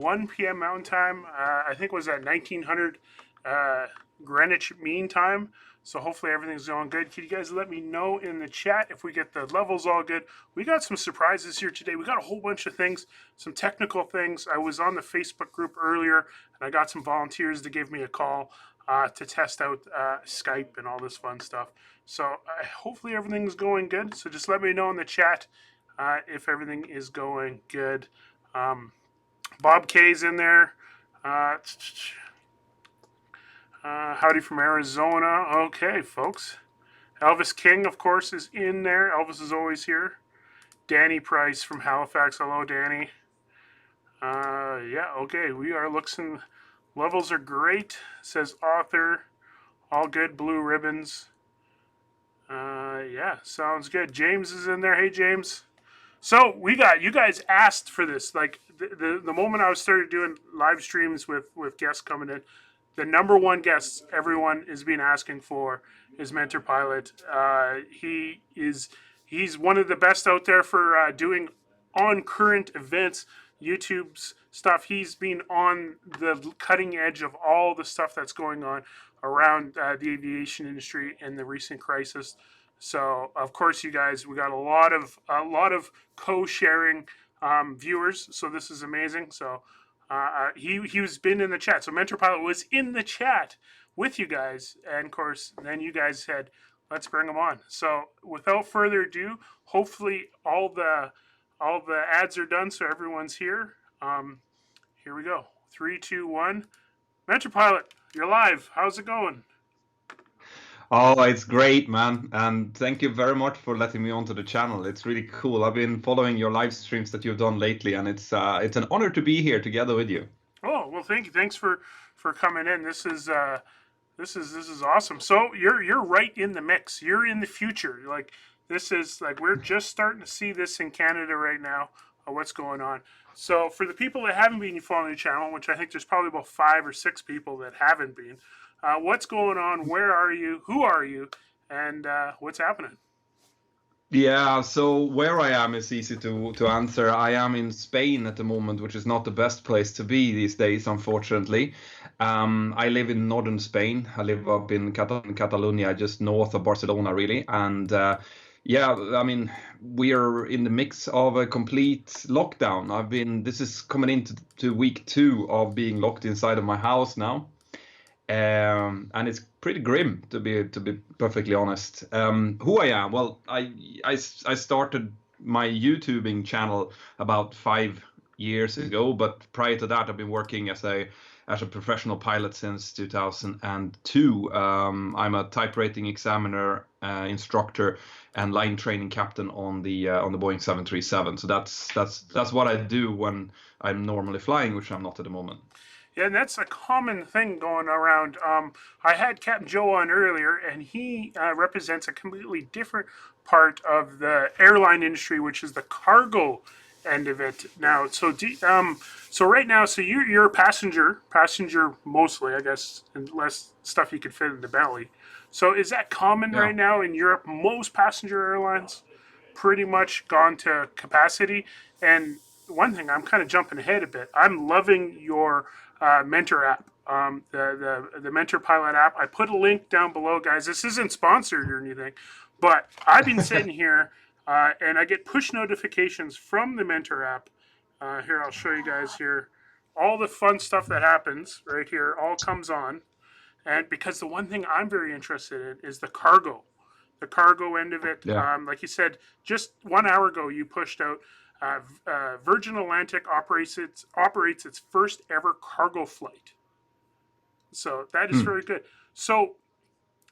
1 p.m. Mountain Time. I think it was at 1900 Greenwich Mean Time. So hopefully everything's going good. Can you guys let me know in the chat if we get the levels all good? We got some surprises here today. We got a whole bunch of things, some technical things. I was on the Facebook group earlier, and I got some volunteers to give me a call to test out Skype and all this fun stuff. So hopefully everything's going good. So just let me know in the chat if everything is going good. Bob K's in there. Howdy from Arizona. Okay, folks. Elvis King, of course, is in there. Elvis is always here. Danny Price from Halifax. Hello, Danny. Yeah, okay. We are looking. Levels are great, says author. All good. Blue ribbons. Yeah, sounds good. James is in there. Hey, James. So we got, you guys asked for this. Like the moment I started doing live streams with guests coming in, the number one guest everyone is being asking for is Mentor Pilot. He's one of the best out there for doing on current events, YouTube's stuff. He's been on the cutting edge of all the stuff that's going on around the aviation industry in the recent crisis. So of course, you guys, we got a lot of co-sharing viewers. So this is amazing. So he's been in the chat. So Mentor Pilot was in the chat with you guys, and of course, then you guys said, "Let's bring him on." So without further ado, hopefully all the ads are done, so everyone's here. Here we go. 3, 2, 1. Mentor Pilot, you're live. How's it going? Oh, it's great, man. And thank you very much for letting me onto the channel. It's really cool. I've been following your live streams that you've done lately, and it's an honor to be here together with you. Oh, well, thank you. Thanks for coming in. This is awesome. So you're right in the mix. You're in the future. Like this is like we're just starting to see this in Canada right now. What's going on? So for the people that haven't been following the channel, which I think there's probably about 5 or 6 people that haven't been, what's going on? Where are you? Who are you? And what's happening? Yeah, so where I am is easy to answer. I am in Spain at the moment, which is not the best place to be these days, unfortunately. I live in northern Spain. I live up in Catalonia, just north of Barcelona, really. And yeah, I mean, we are in the mix of a complete lockdown. This is coming into week 2 of being locked inside of my house now. And it's pretty grim, to be perfectly honest. Who I am? Well, I started my YouTubing channel about 5 years ago, but prior to that, I've been working as a professional pilot since 2002. I'm a type rating examiner, instructor, and line training captain on the Boeing 737. So that's what I do when I'm normally flying, which I'm not at the moment. Yeah, and that's a common thing going around. I had Captain Joe on earlier, and he represents a completely different part of the airline industry, which is the cargo end of it. Now, so right now, so you're a passenger mostly, I guess, unless stuff you could fit in the belly. So is that common right now in Europe? Most passenger airlines pretty much gone to capacity. And one thing, I'm kind of jumping ahead a bit. I'm loving your Mentor app, the Mentor Pilot app. I put a link down below, guys. This isn't sponsored or anything, but I've been sitting here and I get push notifications from the Mentor app. Here, I'll show you guys here. All the fun stuff that happens right here all comes on. And because the one thing I'm very interested in is the cargo end of it. Yeah. Like you said, just 1 hour ago, you pushed out Virgin Atlantic operates its first ever cargo flight. So that is very good. So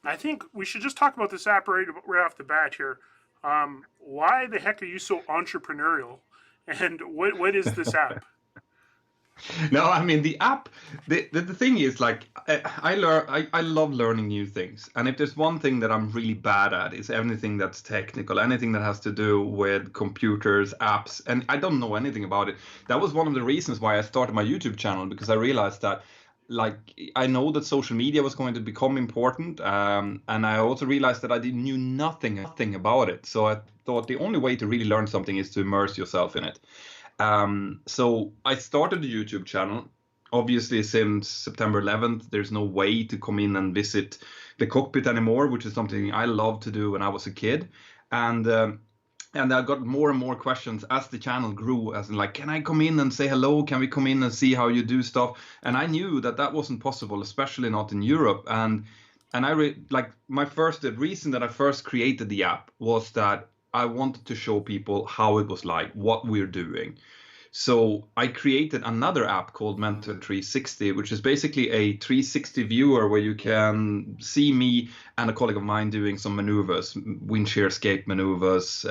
I think we should just talk about this app right off the bat here. Why the heck are you so entrepreneurial? And what is this app? No, I mean the app. The thing is, like, I love learning new things, and if there's one thing that I'm really bad at, is anything that's technical, anything that has to do with computers, apps, and I don't know anything about it. That was one of the reasons why I started my YouTube channel, because I realized that, like, I know that social media was going to become important, and I also realized that I knew nothing about it. So I thought the only way to really learn something is to immerse yourself in it. So I started a YouTube channel. Obviously, since September 11th, there's no way to come in and visit the cockpit anymore, which is something I loved to do when I was a kid. And I got more and more questions as the channel grew, as in like, can I come in and say hello? Can we come in and see how you do stuff? And I knew that that wasn't possible, especially not in Europe. And the reason that I first created the app was that I wanted to show people how it was like, what we're doing. So I created another app called Mentor 360, which is basically a 360 viewer where you can see me and a colleague of mine doing some maneuvers, wind shear escape maneuvers,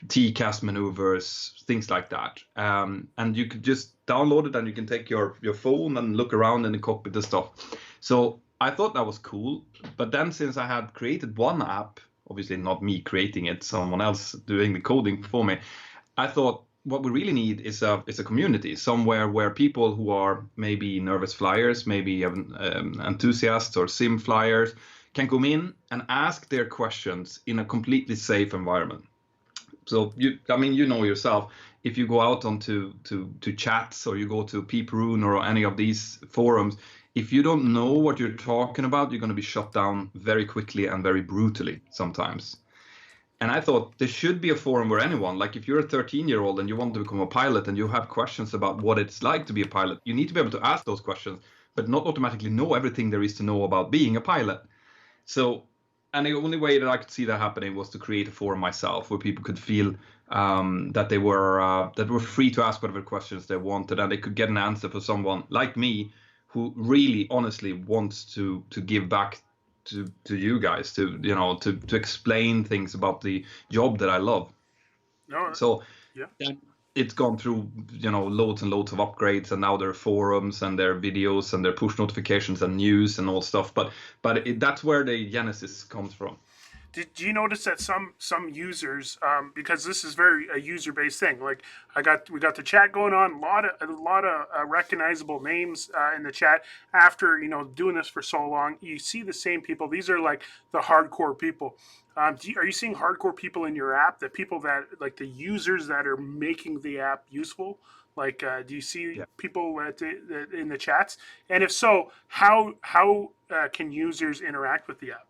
TCAS maneuvers, things like that. And you could just download it and you can take your phone and look around in the cockpit and stuff. So I thought that was cool. But then since I had created one app, obviously not me creating it, someone else doing the coding for me, I thought, what we really need is a community, somewhere where people who are maybe nervous flyers, maybe enthusiasts or sim flyers can come in and ask their questions in a completely safe environment. So you know yourself, if you go out onto to chats or you go to Peeproon or any of these forums, if you don't know what you're talking about, you're going to be shut down very quickly and very brutally sometimes. And I thought there should be a forum where anyone, like if you're a 13-year-old and you want to become a pilot and you have questions about what it's like to be a pilot, you need to be able to ask those questions, but not automatically know everything there is to know about being a pilot. So, and the only way that I could see that happening was to create a forum myself where people could feel that they were free to ask whatever questions they wanted, and they could get an answer for someone like me who really honestly wants to give back to you guys, to explain things about the job that I love. No, so yeah. It's gone through loads and loads of upgrades, and now there are forums and there are videos and there are push notifications and news and all stuff, but that's where the genesis comes from. Did you notice that some users, because this is very a user based thing? Like we got the chat going on, a lot of recognizable names in the chat. After doing this for so long, you see the same people. These are like the hardcore people. Are you seeing hardcore people in your app? The people that like the users that are making the app useful? Like, do you see people in the chats? And if so, how can users interact with the app?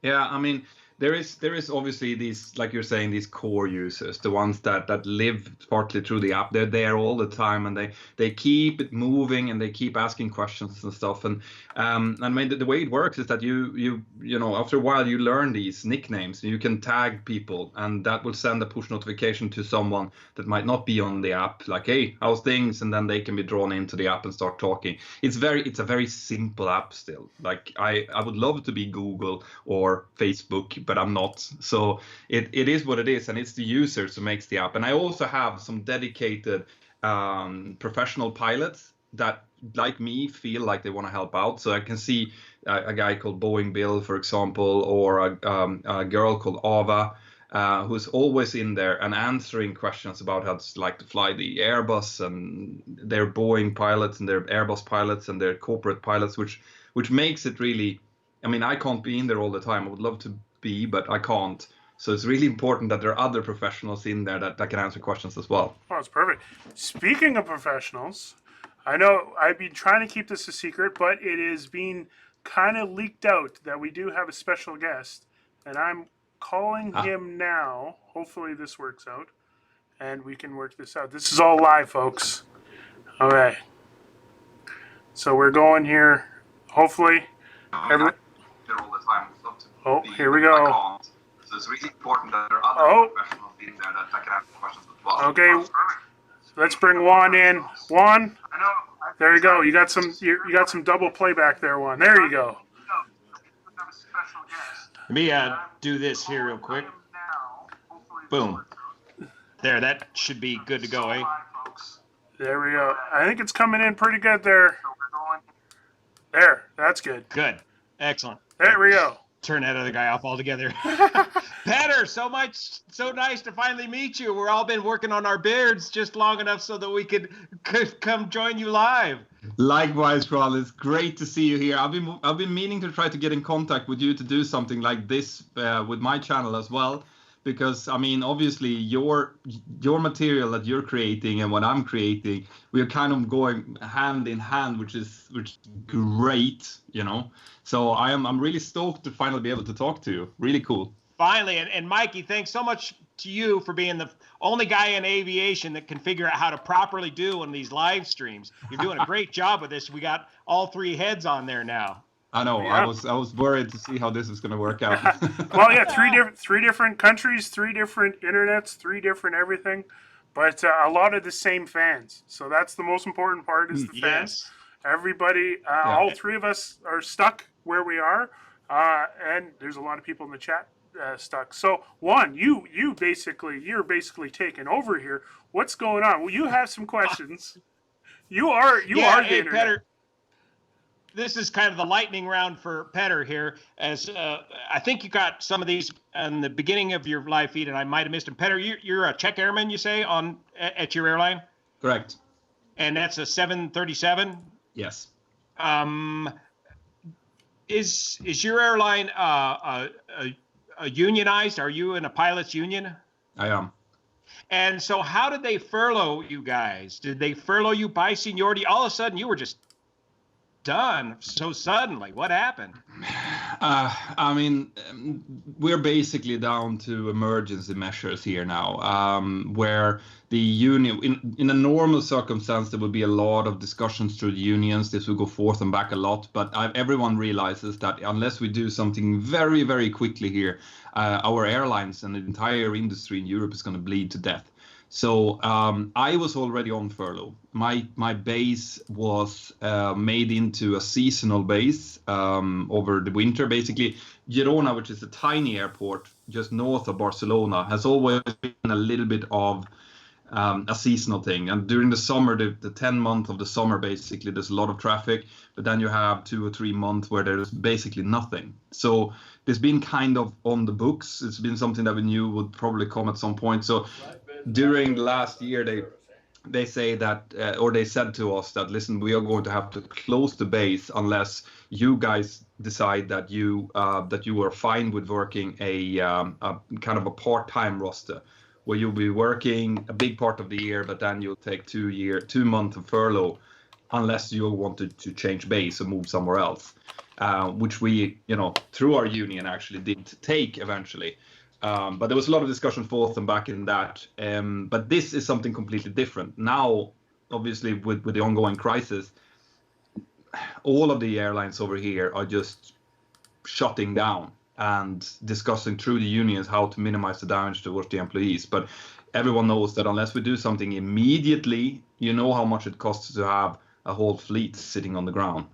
Yeah, I mean, there is obviously these, like you're saying, these core users, the ones that live partly through the app. They're there all the time, and they keep it moving, and they keep asking questions and stuff. And I mean, the way it works is that you after a while you learn these nicknames. You can tag people, and that will send a push notification to someone that might not be on the app, like, hey, how's things? And then they can be drawn into the app and start talking. It's a very simple app still. Like I would love to be Google or Facebook, but I'm not. So it is what it is, and it's the users who makes the app. And I also have some dedicated professional pilots that, like me, feel like they want to help out. So I can see a guy called Boeing Bill, for example, or a girl called Ava, who's always in there and answering questions about how it's like to fly the Airbus, and their Boeing pilots and their Airbus pilots and their corporate pilots, which makes it really, I mean, I can't be in there all the time. I would love to be, but I can't. So it's really important that there are other professionals in there that can answer questions as well. Oh, it's perfect. Speaking of professionals, I know I've been trying to keep this a secret, but it is being kind of leaked out that we do have a special guest, and I'm calling him now. Hopefully this works out, and we can work this out. This is all live, folks. All right. So we're going here. Hopefully. Oh, here we go. So it's really important that there are other professionals in there that can answer questions as well. Okay. Let's bring Juan in. Juan, there you go. You got some double playback there, Juan. There you go. Let me do this here real quick. Boom. There, that should be good to go, eh? There we go. I think it's coming in pretty good there. There, that's good. Good. Excellent. There we go. Turn that other guy off altogether. Petter, so nice to finally meet you. We've all been working on our beards just long enough so that we could come join you live. Likewise, Ron. It's great to see you here. I've been meaning to try to get in contact with you to do something like this with my channel as well, because I mean, obviously your material that you're creating and what I'm creating, we're kind of going hand in hand, which is great, you know. So I'm really stoked to finally be able to talk to you. Really cool. Finally, and Mikey, thanks so much to you for being the only guy in aviation that can figure out how to properly do one of these live streams. You're doing a great job with this. We got all three heads on there now. I know. Yeah. I was worried to see how this is going to work out. Well, yeah, three different countries, three different internets, three different everything, but a lot of the same fans. So that's the most important part is the fans. Yes. Everybody, all three of us are stuck where we are, and there's a lot of people in the chat stuck. So Juan, you're basically taking over here. What's going on? Well, you have some questions. You are the internet. Petter, this is kind of the lightning round for Petter here, as I think you got some of these in the beginning of your live feed, and I might have missed them. Petter, you're a Czech airman, you say, at your airline? Correct. And that's a 737? Yes. Is your airline unionized? Are you in a pilot's union? I am. And so how did they furlough you guys? Did they furlough you by seniority? All of a sudden you were just done so suddenly. What happened? I mean, we're basically down to emergency measures here now, where the union, in a normal circumstance, there would be a lot of discussions through the unions. This will go forth and back a lot, but everyone realizes that unless we do something very, very quickly here, our airlines and the entire industry in Europe is going to bleed to death. So I was already on furlough. My base was made into a seasonal base over the winter. Basically, Girona, which is a tiny airport just north of Barcelona, has always been a little bit of a seasonal thing. And during the summer, the 10 month of the summer, basically, there's a lot of traffic. But then you have 2 or 3 months where there's basically nothing. So there's been kind of on the books. It's been something that we knew would probably come at some point. So during the last year, they say that, or they said to us that, listen, we are going to have to close the base unless you guys decide that you are fine with working a kind of a part-time roster, where you'll be working a big part of the year, but then you'll take 2 months of furlough, unless you wanted to change base or move somewhere else, which we, through our union actually did take eventually. But there was a lot of discussion forth and back in that. But this is something completely different. Now, obviously, with the ongoing crisis, all of the airlines over here are just shutting down and discussing through the unions how to minimize the damage towards the employees. But everyone knows that unless we do something immediately, you know how much it costs to have a whole fleet sitting on the ground.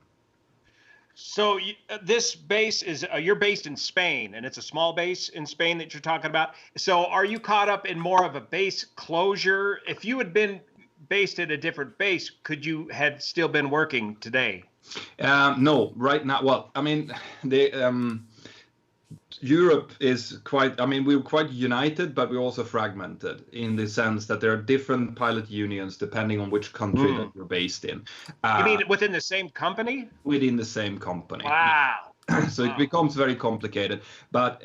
So this base is, you're based in Spain, and it's a small base in Spain that you're talking about. So are you caught up in more of a base closure? If you had been based at a different base, could you have still been working today? No, right now. Well, I mean, Europe is quite, we're quite united, but we're also fragmented in the sense that there are different pilot unions depending on which country that you're based in. You mean within the same company? Within the same company. Wow. So it becomes very complicated. But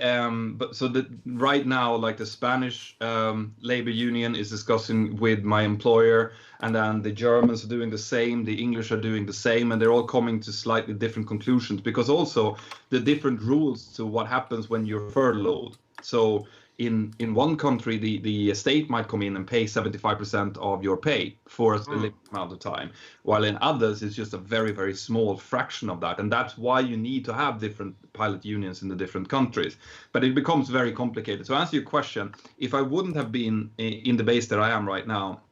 right now, like the Spanish labor union is discussing with my employer, and then the Germans are doing the same, the English are doing the same, and they're all coming to slightly different conclusions because also the different rules to what happens when you're furloughed. So in one country, the state might come in and pay 75% of your pay for a limited amount of time, while in others, it's just a very, very small fraction of that. And that's why you need to have different pilot unions in the different countries. But it becomes very complicated. To answer your question, if I wouldn't have been in the base that I am right now,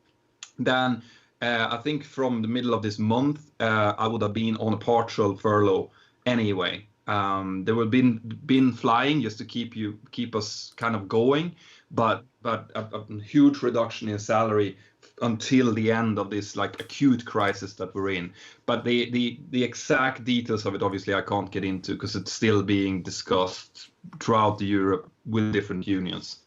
then I think from the middle of this month, I would have been on a partial furlough anyway. There will been flying just to keep us kind of going, but a huge reduction in salary until the end of this like acute crisis that we're in. But the exact details of it, obviously, I can't get into because it's still being discussed throughout Europe with different unions.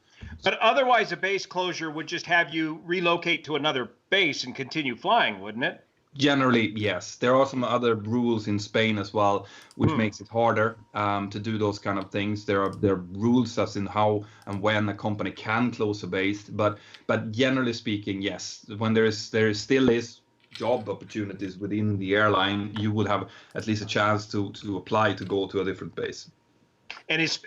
But otherwise, a base closure would just have you relocate to another base and continue flying, wouldn't it? Generally, yes. There are some other rules in Spain as well, which makes it harder to do those kind of things. There are rules as in how and when a company can close a base, but generally speaking, yes. When there still is job opportunities within the airline, you will have at least a chance to apply to go to a different base. And is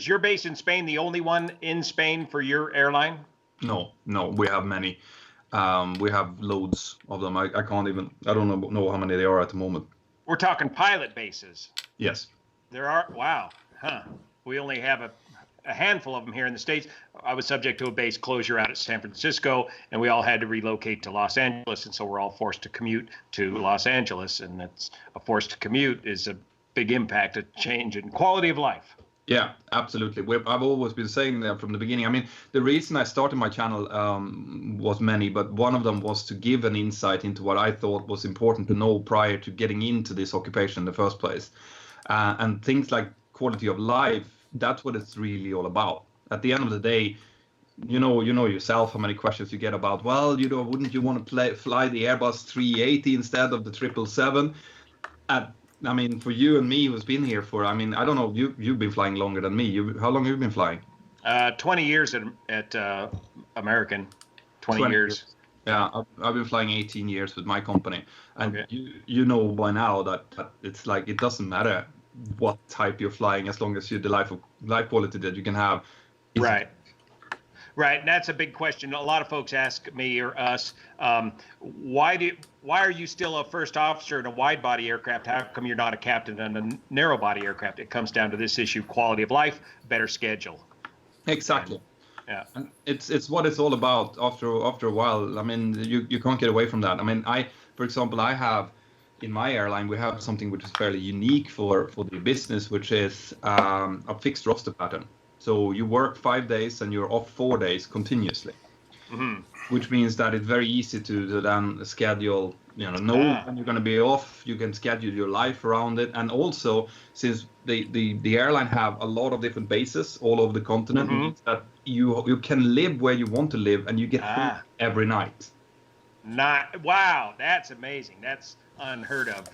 your base in Spain the only one in Spain for your airline? No, we have many. We have loads of them. I don't know how many there are at the moment. We're talking pilot bases. Yes. There are, wow, huh. We only have a handful of them here in the States. I was subject to a base closure out at San Francisco, and we all had to relocate to Los Angeles, and so we're all forced to commute to Los Angeles, and that's a forced commute is a big impact, a change in quality of life. Yeah, absolutely. I've always been saying that from the beginning. I mean, the reason I started my channel was many, but one of them was to give an insight into what I thought was important to know prior to getting into this occupation in the first place. And things like quality of life, that's what it's really all about. At the end of the day, you know yourself how many questions you get about, well, wouldn't you want to fly the Airbus 380 instead of the 777? I mean, for you and me, who's been here for, I mean, I don't know, you've been flying longer than me. How long have you been flying? 20 years at American, 20 years. Yeah, I've been flying 18 years with my company. And Okay. you know by now that it's like, it doesn't matter what type you're flying as long as the life quality that you can have. Right. Right, and that's a big question. A lot of folks ask me or us, why are you still a first officer in a wide body aircraft? How come you're not a captain in a narrow body aircraft? It comes down to this issue: quality of life, better schedule. Exactly. Yeah. And it's what it's all about after a while. I mean, you can't get away from that. I mean, for example, I have in my airline, we have something which is fairly unique for the business, which is a fixed roster pattern. So you work 5 days and you're off 4 days continuously, which means that it's very easy to then schedule, when you're going to be off, you can schedule your life around it. And also, since the airline have a lot of different bases all over the continent, means that you can live where you want to live and you get home every night. Wow, that's amazing. That's unheard of.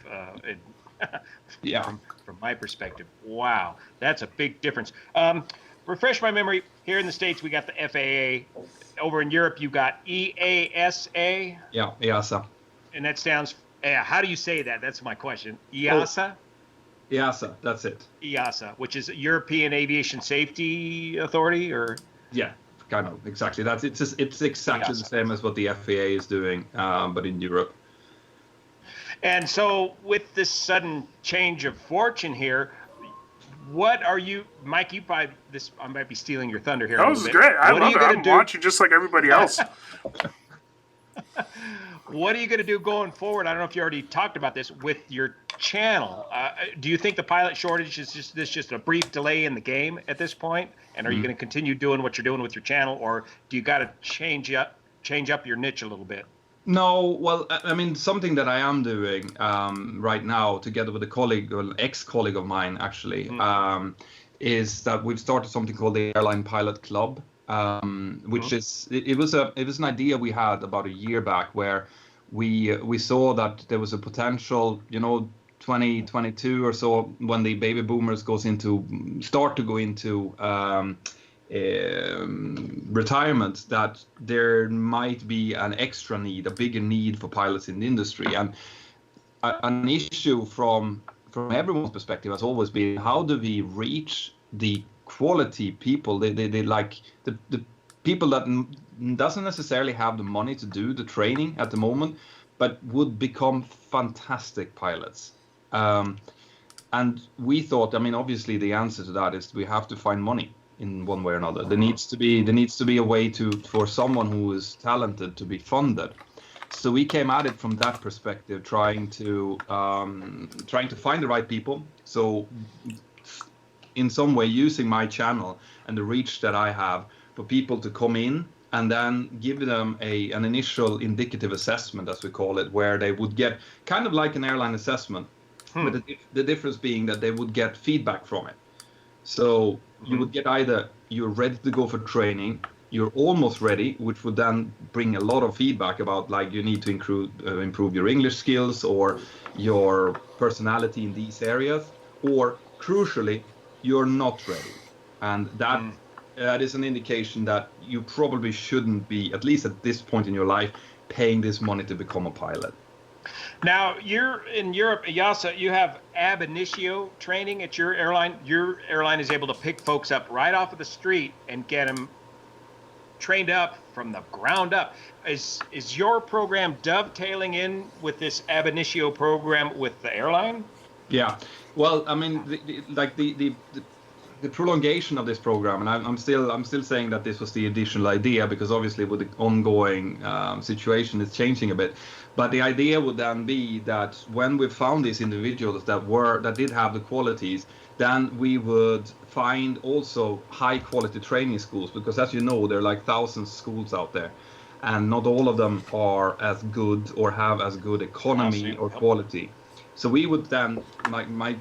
From my perspective. Wow, that's a big difference. Refresh my memory. Here in the States, we got the FAA. Over in Europe, you got EASA. Yeah, EASA. And that sounds. How do you say that? That's my question. EASA. EASA. That's it. EASA, which is European Aviation Safety Authority, or. Yeah, kind of exactly. It's exactly the same as what the FAA is doing, but in Europe. And so, with this sudden change of fortune here. What are you, Mike? I might be stealing your thunder here. That was great. I love it. I'm watching just like everybody else. What are you going to do going forward? I don't know if you already talked about this with your channel. Do you think the pilot shortage is just a brief delay in the game at this point? And are you going to continue doing what you're doing with your channel, or do you got to change up your niche a little bit? No, well, I mean, something that I am doing right now, together with a colleague, or an ex-colleague of mine, actually, is that we've started something called the Airline Pilot Club, which is it was an idea we had about a year back, where we saw that there was a potential, 2022 or so, when the baby boomers start to go into retirement, that there might be a bigger need for pilots in the industry. And an issue from everyone's perspective has always been, how do we reach the quality people, they like the people that doesn't necessarily have the money to do the training at the moment, but would become fantastic pilots. And we thought, I mean, obviously the answer to that is we have to find money in one way or another. There needs to be a way for someone who is talented to be funded. So we came at it from that perspective, trying to find the right people. So in some way, using my channel and the reach that I have for people to come in and then give them an initial indicative assessment, as we call it, where they would get kind of like an airline assessment, but the difference being that they would get feedback from it. So you would get either you're ready to go for training, you're almost ready, which would then bring a lot of feedback about like you need to improve your English skills or your personality in these areas, or crucially, you're not ready. And that is an indication that you probably shouldn't be, at least at this point in your life, paying this money to become a pilot. Now, you're in Europe, Yasa, you have ab initio training at your airline. Your airline is able to pick folks up right off of the street and get them trained up from the ground up. Is your program dovetailing in with this ab initio program with the airline? Yeah, well, I mean, the prolongation of this program, and I'm still saying that this was the additional idea, because obviously with the ongoing situation, it's changing a bit. But the idea would then be that when we found these individuals that did have the qualities, then we would find also high quality training schools, because as you know, there are like thousands of schools out there, and not all of them are as good or have as good economy or quality. So we would then, my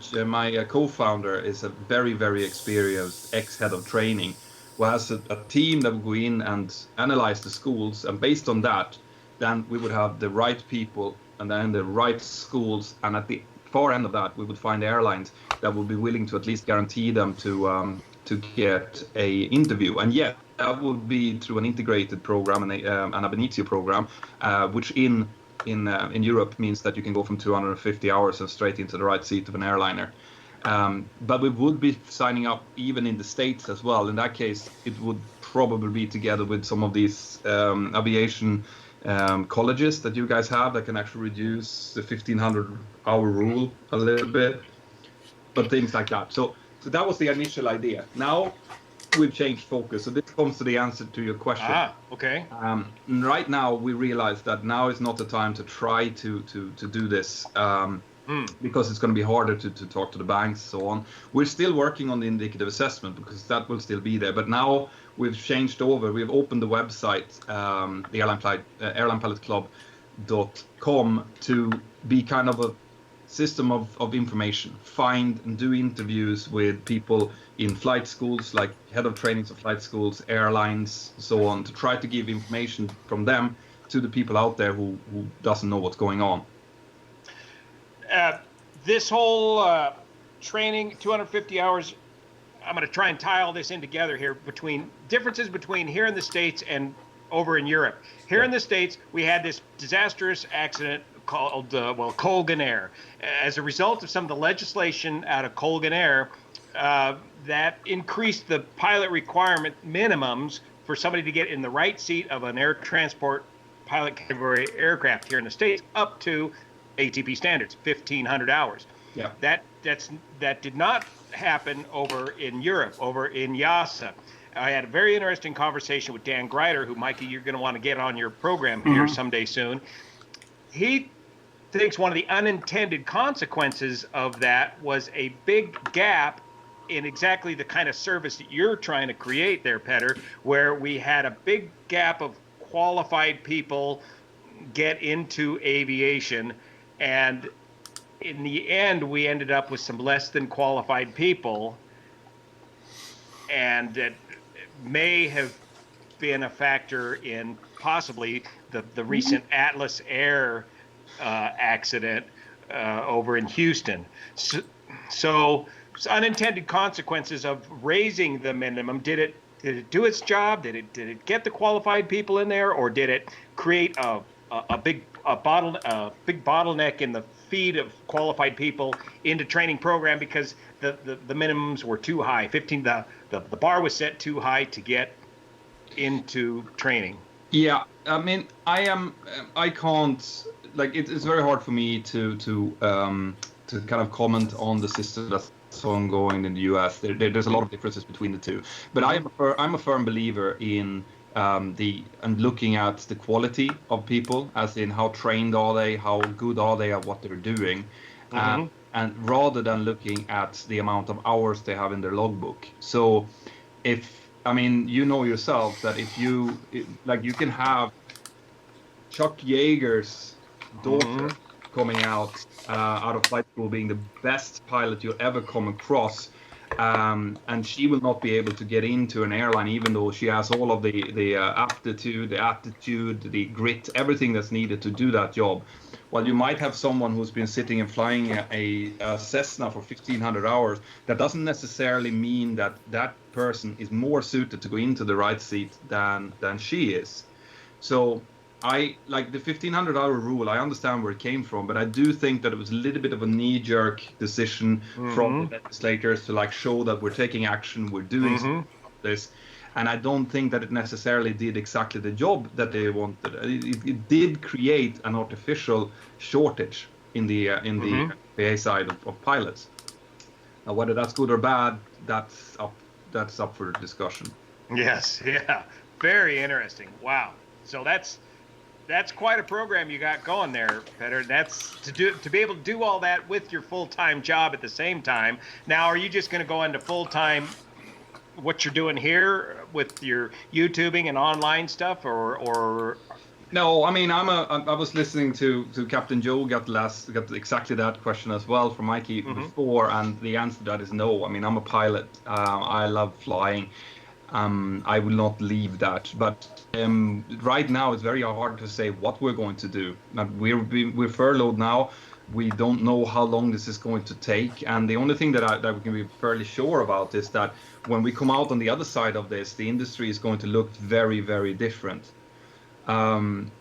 co-founder is a very, very experienced ex-head of training, who has a team that would go in and analyze the schools, and based on that, then we would have the right people and then the right schools, and at the far end of that, we would find airlines that would be willing to at least guarantee them to get a interview. And yet, that would be through an integrated program, an ab initio program, which in Europe means that you can go from 250 hours and straight into the right seat of an airliner. But we would be signing up even in the States as well. In that case, it would probably be together with some of these aviation colleges that you guys have that can actually reduce the 1,500-hour rule a little bit, but things like that. So that was the initial idea. Now we've changed focus. So this comes to the answer to your question. Okay. Right now, we realize that now is not the time to try to do this, because it's going to be harder to talk to the banks and so on. We're still working on the indicative assessment, because that will still be there. But now we've changed over. We've opened the website, the airlinepilotclub.com, to be kind of a system of information. Find and do interviews with people in flight schools, like head of trainings of flight schools, airlines, so on, to try to give information from them to the people out there who doesn't know what's going on. This whole training, 250 hours, I'm going to try and tie all this in together here, between differences between here in the States and over in Europe. Here in the States, we had this disastrous accident called, Colgan Air. As a result of some of the legislation out of Colgan Air, that increased the pilot requirement minimums for somebody to get in the right seat of an air transport pilot category aircraft here in the States up to ATP standards, 1,500 hours. Yeah. That did not happen over in Europe, over in Yasa. I had a very interesting conversation with Dan Greider, who, Mikey, you're going to want to get on your program here someday soon. He thinks one of the unintended consequences of that was a big gap in exactly the kind of service that you're trying to create there, Petter, where we had a big gap of qualified people get into aviation, and in the end we ended up with some less than qualified people, and that may have been a factor in possibly the recent Atlas Air accident over in Houston. So unintended consequences of raising the minimum. Did it do its job? Did it get the qualified people in there, or did it create a big bottleneck in the feed of qualified people into training program because the minimums were too high? The bar was set too high to get into training. Yeah, I mean, I can't, like, it's very hard for me to kind of comment on the system that's ongoing in the US. There's a lot of differences between the two, but I'm a firm believer in looking at the quality of people, as in how trained are they, how good are they at what they're doing, and rather than looking at the amount of hours they have in their logbook. So I mean, you know yourself that you can have Chuck Yeager's daughter coming out of flight school being the best pilot you'll ever come across, and she will not be able to get into an airline, even though she has all of the aptitude, the attitude, the grit, everything that's needed to do that job. While you might have someone who's been sitting and flying a Cessna for 1,500 hours, that doesn't necessarily mean that that person is more suited to go into the right seat than she is. So I like the 1,500-hour rule. I understand where it came from, but I do think that it was a little bit of a knee-jerk decision from the legislators to like show that we're taking action, we're doing something about this. And I don't think that it necessarily did exactly the job that they wanted. It did create an artificial shortage in the FAA side of pilots. Now, whether that's good or bad, that's up for discussion. Yes, yeah, very interesting. Wow. So that's quite a program you got going there, Petter. That's to be able to do all that with your full-time job at the same time. Now, are you just going to go into full-time what you're doing here with your YouTubing and online stuff, or? No, I mean I was listening to Captain Joe got exactly that question as well from Mikey before, and the answer to that is no. I mean, I'm a pilot. I love flying. I will not leave that, but right now it's very hard to say what we're going to do. We're furloughed now. We don't know how long this is going to take, and the only thing that we can be fairly sure about is that when we come out on the other side of this, the industry is going to look very, very different. There's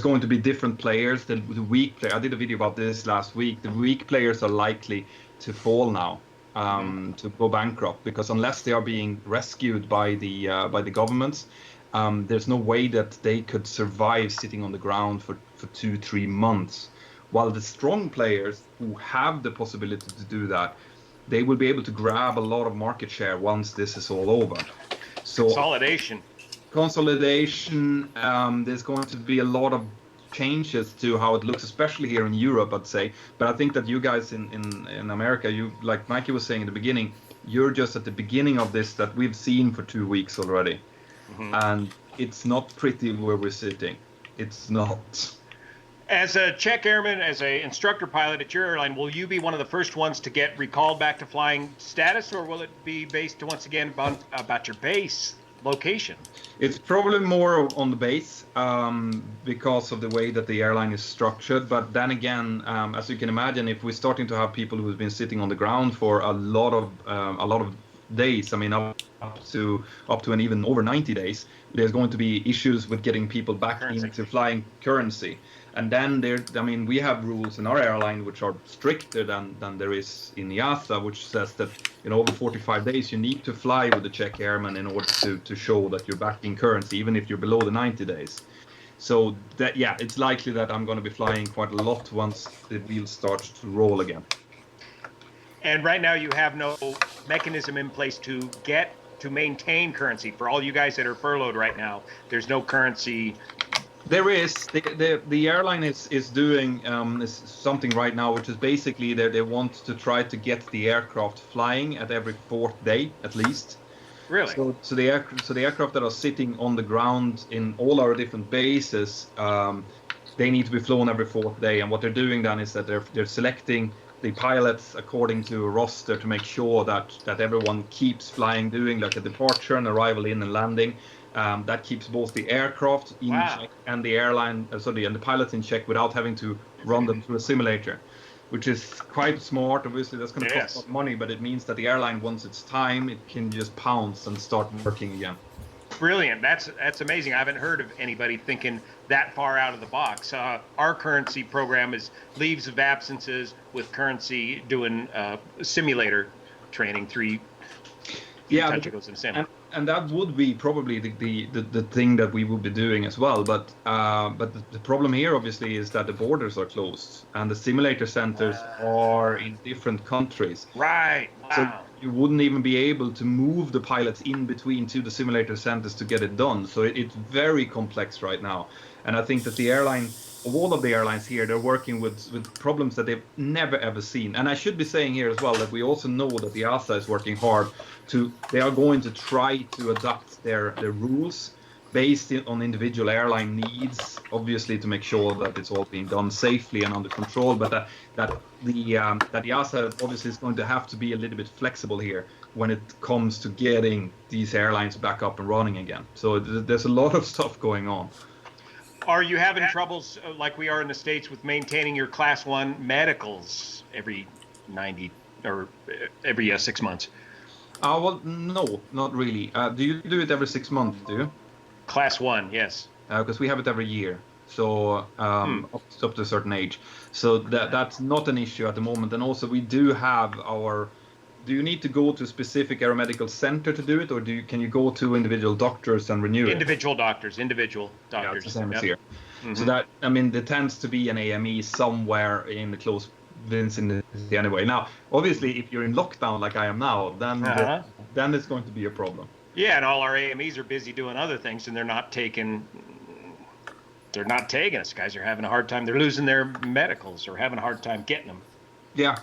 going to be different players. The weak player. I did a video about this last week. The weak players are likely to fall now. To go bankrupt, because unless they are being rescued by the governments, there's no way that they could survive sitting on the ground for 2-3 months. While the strong players who have the possibility to do that, they will be able to grab a lot of market share once this is all over. So consolidation. There's going to be a lot of changes to how it looks, especially here in Europe, I'd say. But I think that you guys in America, you, like Mikey was saying in the beginning, you're just at the beginning of this that we've seen for 2 weeks already. And it's not pretty where we're sitting. It's not. As a check airman, as an instructor pilot at your airline, will you be one of the first ones to get recalled back to flying status, or will it be based once again about your base location? It's probably more on the base because of the way that the airline is structured. But then again, as you can imagine, if we're starting to have people who've been sitting on the ground for a lot of days, I mean up to and even over 90 days, there's going to be issues with getting people back into flying currency. And then we have rules in our airline which are stricter than there is in EASA, which says that over 45 days you need to fly with the check airman in order to show that you're back in currency, even if you're below the 90 days. So that, yeah, it's likely that I'm going to be flying quite a lot once the wheels start to roll again. And right now you have no mechanism in place to maintain currency. For all you guys that are furloughed right now, there's no currency. There is. The airline is doing something right now, which is basically they want to try to get the aircraft flying at every 4th day at least. Really? So the aircraft that are sitting on the ground in all our different bases, they need to be flown every 4th day. And what they're doing then is that they're selecting the pilots according to a roster to make sure that everyone keeps flying, doing like a departure and arrival, in and landing. That keeps both the aircraft in check and the airline, and the pilots in check without having to run them through a simulator, which is quite smart. Obviously, that's going to cost a lot of money, but it means that the airline, once it's time, it can just pounce and start working again. Brilliant. That's amazing. I haven't heard of anybody thinking that far out of the box. Our currency program is leaves of absences with currency doing simulator training, 3 goes in the same. And that would be probably the thing that we would be doing as well. But the problem here, obviously, is that the borders are closed and the simulator centers are in different countries. Right. Wow. So you wouldn't even be able to move the pilots in between to the simulator centers to get it done. So it's very complex right now. And I think that the airline, of all of the airlines here, they're working with problems that they've never ever seen. And I should be saying here as well that we also know that the EASA is working hard they are going to try to adapt their rules, based on individual airline needs, obviously to make sure that it's all being done safely and under control, but that the EASA obviously is going to have to be a little bit flexible here when it comes to getting these airlines back up and running again. So there's a lot of stuff going on. Are you having troubles like we are in the States with maintaining your Class 1 medicals every 90 or every 6 months? Well, no, not really. Do you do it every 6 months, do you? Class 1, yes. Because we have it every year, so up to a certain age. So that's not an issue at the moment. And also we do have our... Do you need to go to a specific aeromedical center to do it, or can you go to individual doctors and renew it? Individual doctors. Yeah, it's the same as Yep. here. So that, I mean, there tends to be an AME somewhere in the close vicinity anyway. Now, obviously, if you're in lockdown like I am now, then it's going to be a problem. Yeah, and all our AMEs are busy doing other things, and they're not taking us. Guys are having a hard time. They're losing their medicals or having a hard time getting them. Yeah.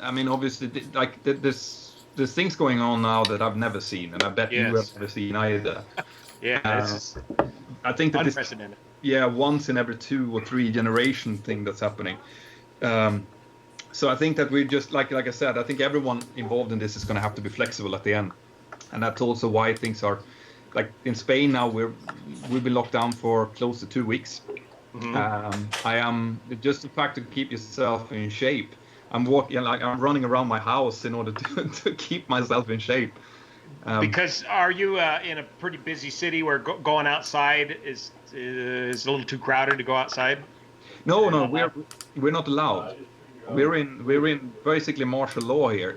I mean, obviously, like there's things going on now that I've never seen, and I bet you have never seen either. It's I think that unprecedented. Once in every 2 or 3 generation thing that's happening. So I think that we just like I said, I think everyone involved in this is going to have to be flexible at the end, and that's also why things are like in Spain now. We've been locked down for close to 2 weeks. I am just the fact to keep yourself in shape. I'm running around my house in order to keep myself in shape. Because are you in a pretty busy city where going outside is a little too crowded to go outside? No, we're not allowed. We're in basically martial law here.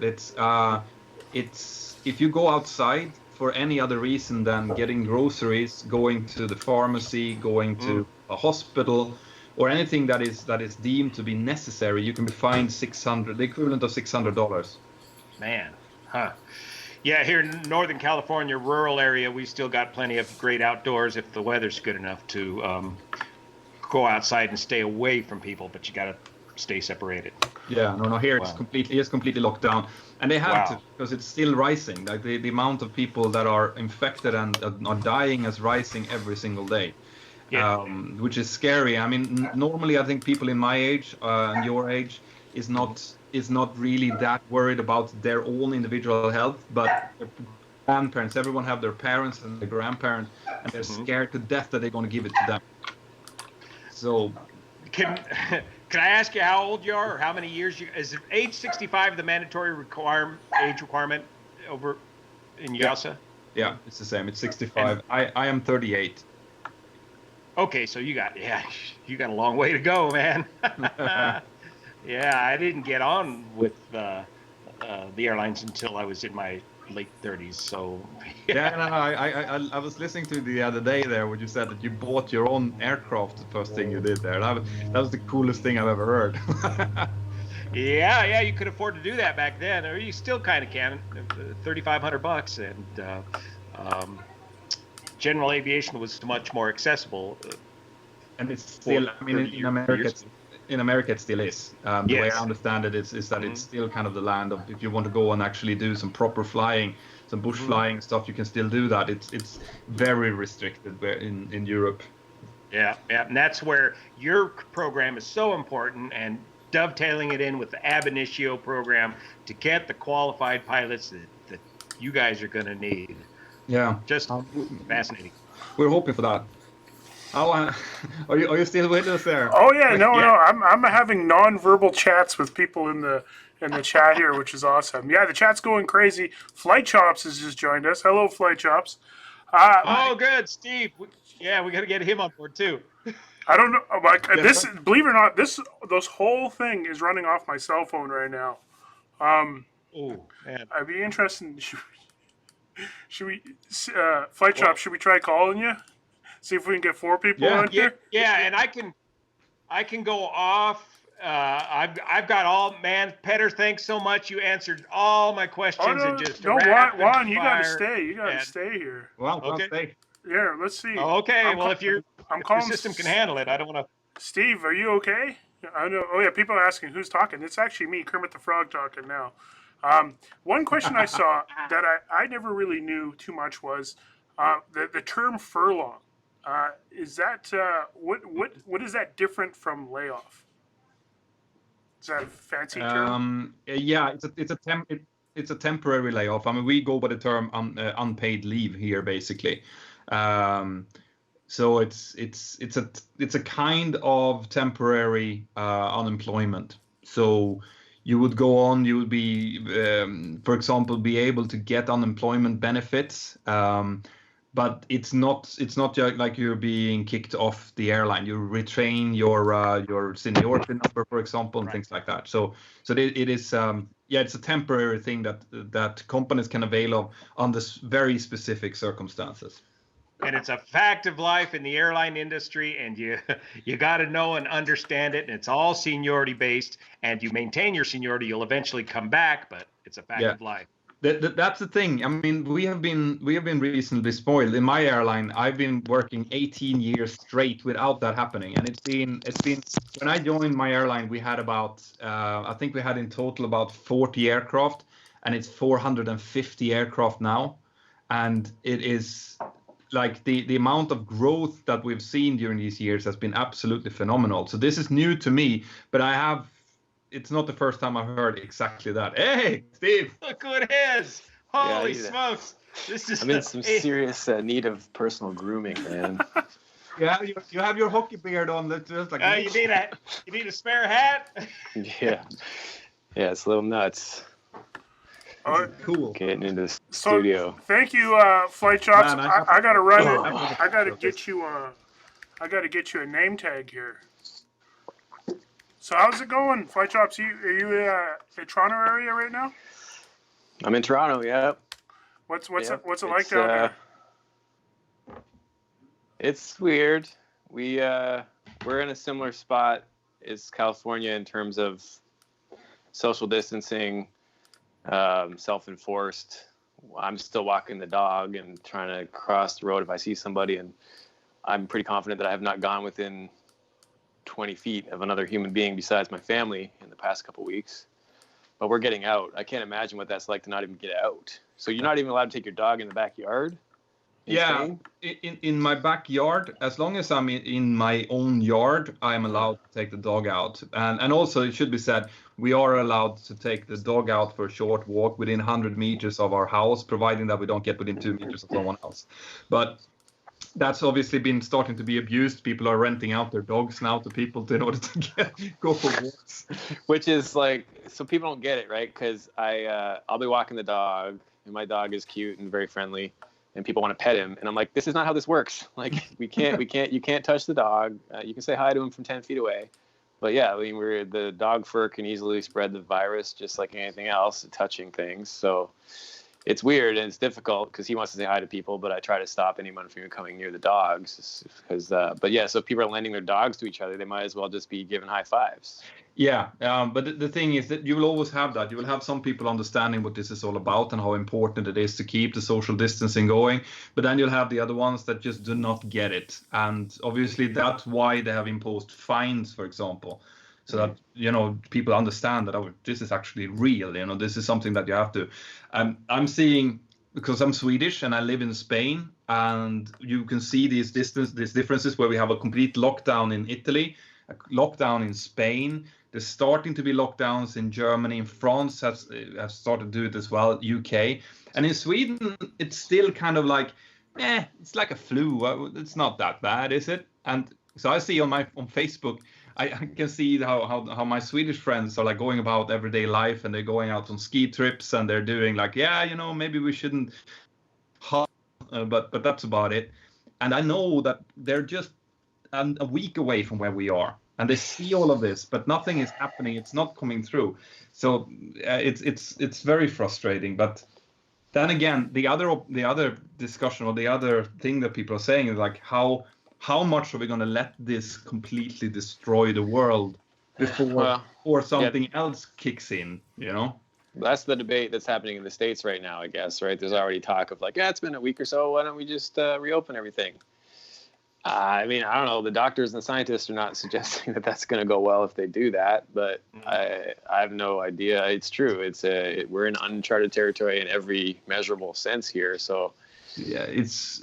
It's if you go outside for any other reason than getting groceries, going to the pharmacy, going to a hospital, or anything that is deemed to be necessary, you can be fined the equivalent of $600. Man, huh? Yeah, here in Northern California, rural area, we still got plenty of great outdoors if the weather's good enough to go outside and stay away from people, but you got to stay separated. Yeah, no, here it's completely locked down, and they have to, because it's still rising. Like the amount of people that are infected and are dying is rising every single day, which is scary. I mean, normally I think people in my age and your age is not really that worried about their own individual health, but their grandparents, everyone have their parents and their grandparents, and they're scared to death that they're going to give it to them. So can I ask you how old you are, or how many years is it? Age 65 the mandatory age requirement over in EASA? Yeah, it's the same. It's 65. I am 38. Okay, so you got a long way to go, man. Yeah, I didn't get on with the airlines until I was in my late 30s. So I was listening to the other day there when you said that you bought your own aircraft. The first thing you did there, that was the coolest thing I've ever heard. Yeah, you could afford to do that back then, or you still kind of can. $3,500, and general aviation was much more accessible. And it's still, I mean, in America it still is. The way I understand it is that it's still kind of the land of, if you want to go and actually do some proper flying, some bush flying stuff, you can still do that. It's very restricted in Europe. Yeah, and that's where your program is so important, and dovetailing it in with the ab initio program to get the qualified pilots that you guys are going to need. Yeah, just fascinating. We're hoping for that. Oh, are you still with us there? Oh yeah, no. I'm having non-verbal chats with people in the chat here, which is awesome. Yeah, the chat's going crazy. Flight Chops has just joined us. Hello, Flight Chops. Good, Steve. We got to get him on board too. I don't know, like this. Believe it or not, this whole thing is running off my cell phone right now. Oh man, I'd be interested. Should we, Flight Chops? Should we try calling you? See if we can get 4 people on here. Yeah, and I can go off. I've got all, man. Petter, thanks so much. You answered all my questions and just Juan, you gotta stay. You gotta stay here. Well, okay. Yeah, let's see. Okay, if your system can handle it, I don't want to. Steve, are you okay? I know. Oh yeah, people are asking who's talking. It's actually me, Kermit the Frog, talking now. One question I saw that I never really knew too much was, The term furlong, is that what is that different from layoff? Is that a fancy term? Yeah, it's a temporary layoff. I mean, we go by the term unpaid leave here, basically. So it's a kind of temporary unemployment. So you would go on, you would be, for example, be able to get unemployment benefits. But it's not like you're being kicked off the airline. You retrain your seniority number, for example, and things like that. So it is it's a temporary thing that companies can avail of under very specific circumstances. And it's a fact of life in the airline industry, and you got to know and understand it. And it's all seniority based, and you maintain your seniority. You'll eventually come back, but it's a fact of life. That's the thing. I mean, we have been reasonably spoiled. In my airline, I've been working 18 years straight without that happening, and it's been when I joined my airline, we had about I think we had in total about 40 aircraft, and it's 450 aircraft now, and it is like the amount of growth that we've seen during these years has been absolutely phenomenal. So this is new to me, but it's not the first time I've heard exactly that. Hey, Steve! Look who it is! Holy smokes! This is I'm in some serious need of personal grooming, man. You have your hockey beard on. That's just like you need a spare hat. Yeah, it's a little nuts. Cool. Getting into the studio. Thank you, Flight Shops. Man, I gotta run it. I gotta get you a name tag here. So how's it going, Flight Shops? Are you in Toronto area right now? I'm in Toronto. Yeah. What's it like down there? It's weird. We're in a similar spot as California in terms of social distancing. Self-enforced. I'm still walking the dog and trying to cross the road if I see somebody, and I'm pretty confident that I have not gone within 20 feet of another human being besides my family in the past couple weeks. But we're getting out. I can't imagine what that's like to not even get out. So you're not even allowed to take your dog in the backyard? In my backyard, as long as I'm in my own yard, I am allowed to take the dog out. And also, it should be said, we are allowed to take the dog out for a short walk within 100 meters of our house, providing that we don't get within 2 meters of someone else. But that's obviously been starting to be abused. People are renting out their dogs now to people in order to go for walks. Which is like, so people don't get it, right? Because I'll be walking the dog, and my dog is cute and very friendly, and people want to pet him, and I'm like, this is not how this works. Like, you can't touch the dog. You can say hi to him from 10 feet away. But yeah, I mean, the dog fur can easily spread the virus just like anything else, touching things. So it's weird and it's difficult because he wants to say hi to people, but I try to stop anyone from even coming near the dogs. But yeah, so if people are lending their dogs to each other, they might as well just be giving high fives. Yeah, but the thing is that you will always have that. You will have some people understanding what this is all about and how important it is to keep the social distancing going. But then you'll have the other ones that just do not get it. And obviously that's why they have imposed fines, for example. So that, people understand that this is actually real. This is something that you have to. I'm seeing, because I'm Swedish and I live in Spain, and you can see these differences where we have a complete lockdown in Italy, a lockdown in Spain. There's starting to be lockdowns in Germany. In France has started to do it as well, UK. And in Sweden, it's still kind of like, it's like a flu. It's not that bad, is it? And so I see on Facebook, I can see how my Swedish friends are like going about everyday life, and they're going out on ski trips, and they're doing like, maybe we shouldn't, but that's about it. And I know that they're just a week away from where we are, and they see all of this, but nothing is happening. It's not coming through. So it's very frustrating. But then again, the other discussion, or the other thing that people are saying is like, how much are we going to let this completely destroy the world before something else kicks in, That's the debate that's happening in the States right now, I guess, right? There's already talk of like, it's been a week or so. Why don't we just reopen everything? I mean, I don't know. The doctors and the scientists are not suggesting that that's going to go well if they do that, but I have no idea. It's true. We're in uncharted territory in every measurable sense here. So Yeah, it's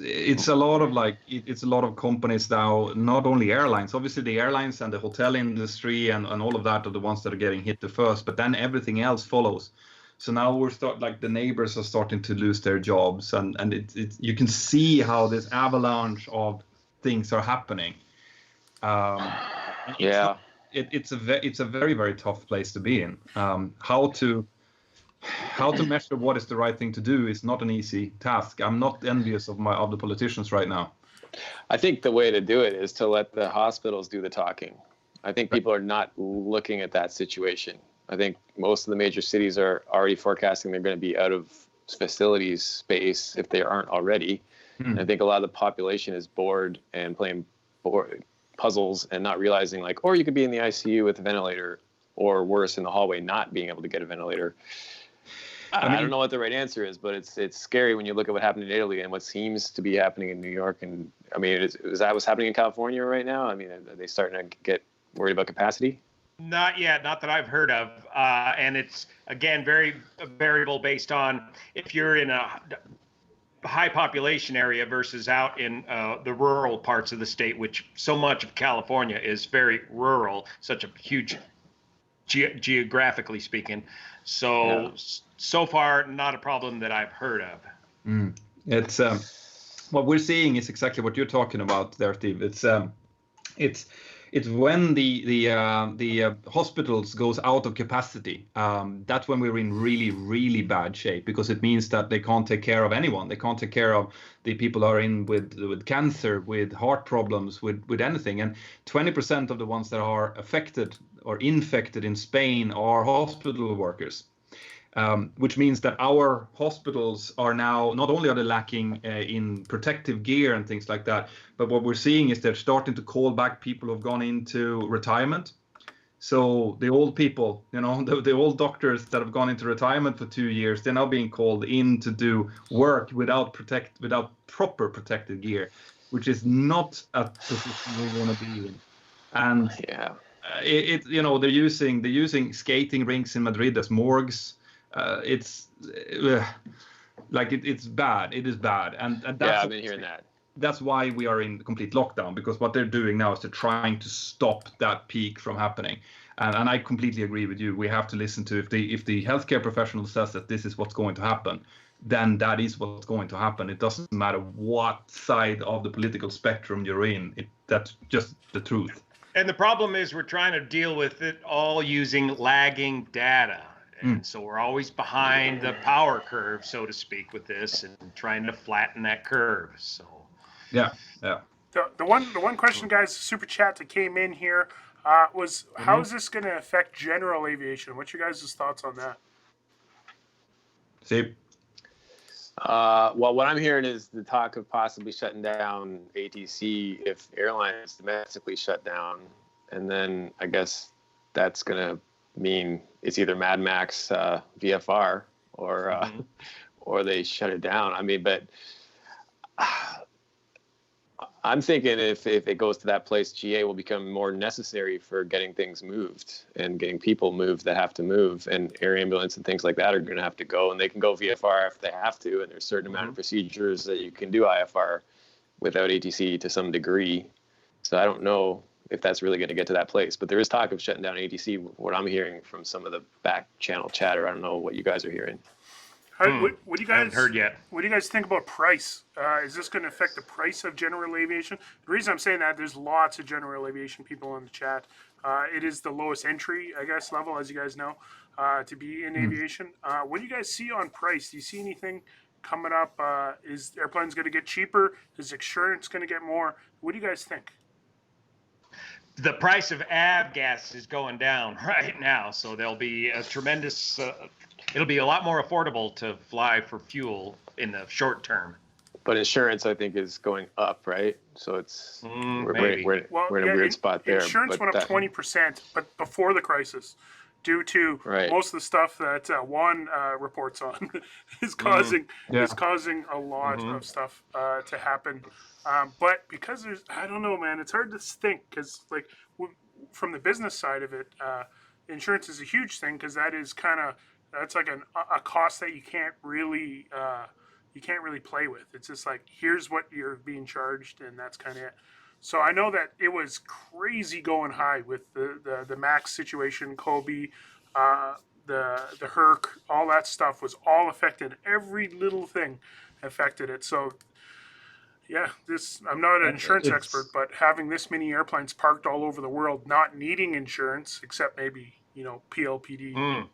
a lot of it's a lot of companies now, not only airlines. Obviously, the airlines and the hotel industry and all of that are the ones that are getting hit the first, but then everything else follows. So now the neighbors are starting to lose their jobs, and you can see how this avalanche of things are happening. Yeah. It's a very, very tough place to be in. How to measure what is the right thing to do is not an easy task. I'm not envious of the politicians right now. I think the way to do it is to let the hospitals do the talking. I think people are not looking at that situation. I think most of the major cities are already forecasting they're going to be out of facilities space if they aren't already. And I think a lot of the population is bored and playing puzzles and not realizing or you could be in the ICU with a ventilator, or worse, in the hallway not being able to get a ventilator. I don't know what the right answer is, but it's scary when you look at what happened in Italy and what seems to be happening in New York. And I mean, is that what's happening in California right now? I mean, are they starting to get worried about capacity? Not yet, not that I've heard of. And it's, again, very variable based on if you're in a high population area versus out in the rural parts of the state, which so much of California is very rural, such a huge geographically speaking. So, so far, not a problem that I've heard of. It's what we're seeing is exactly what you're talking about there, Steve. It's when the hospitals goes out of capacity. That's when we're in really, really bad shape, because it means that they can't take care of anyone. They can't take care of the people who are in with cancer, with heart problems, with anything. And 20% of the ones that are affected or infected in Spain are hospital workers. Which means that our hospitals are now, not only are they lacking in protective gear and things like that, but what we're seeing is they're starting to call back people who've gone into retirement. So the old people, the old doctors that have gone into retirement for 2 years, they're now being called in to do work without proper protective gear, which is not a position we want to be in. And they're using skating rinks in Madrid as morgues. It's bad. It is bad, and that's I've been hearing that. That's why we are in complete lockdown, because what they're doing now is they're trying to stop that peak from happening. And I completely agree with you. We have to listen to if the healthcare professional says that this is what's going to happen, then that is what's going to happen. It doesn't matter what side of the political spectrum you're in. That's just the truth. And the problem is we're trying to deal with it all using lagging data. And so we're always behind the power curve, so to speak, with this, and trying to flatten that curve. So yeah. The one question, guys, super chat that came in here was how is this going to affect general aviation? What's your guys' thoughts on that? See. Well, what I'm hearing is the talk of possibly shutting down ATC if airlines domestically shut down, and then I guess that's going to mean it's either Mad Max VFR or they shut it down. I mean, but I'm thinking if it goes to that place, GA will become more necessary for getting things moved and getting people moved that have to move, and air ambulance and things like that are going to have to go, and they can go VFR if they have to, and there's a certain amount of procedures that you can do IFR without ATC to some degree. So I don't know if that's really going to get to that place, but there is talk of shutting down ATC. What I'm hearing from some of the back channel chatter, I don't know what you guys are hearing. What do you guys haven't heard yet? What do you guys think about price? Is this going to affect the price of general aviation? The reason I'm saying that, there's lots of general aviation people on the chat. It is the lowest entry, I guess, level, as you guys know, to be in aviation. What do you guys see on price? Do you see anything coming up? Is airplanes going to get cheaper? Is insurance going to get more? What do you guys think? The price of Avgeeks is going down right now, so there'll be a tremendous. It'll be a lot more affordable to fly for fuel in the short term. But insurance, I think, is going up, right? So it's we're in a weird spot there. Insurance went up 20%, but before the crisis, due to most of the stuff that Juan reports on is causing a lot of stuff to happen. But because I don't know, man, it's hard to think, because from the business side of it, insurance is a huge thing, because that is that's like a cost that you can't really you can't really play with. It's just like, here's what you're being charged, and that's kind of it. So I know that it was crazy going high with the Max situation, Kobe, the Herc, all that stuff was all affected. Every little thing affected it. So yeah, I'm not an insurance expert, but having this many airplanes parked all over the world, not needing insurance except maybe PLPD.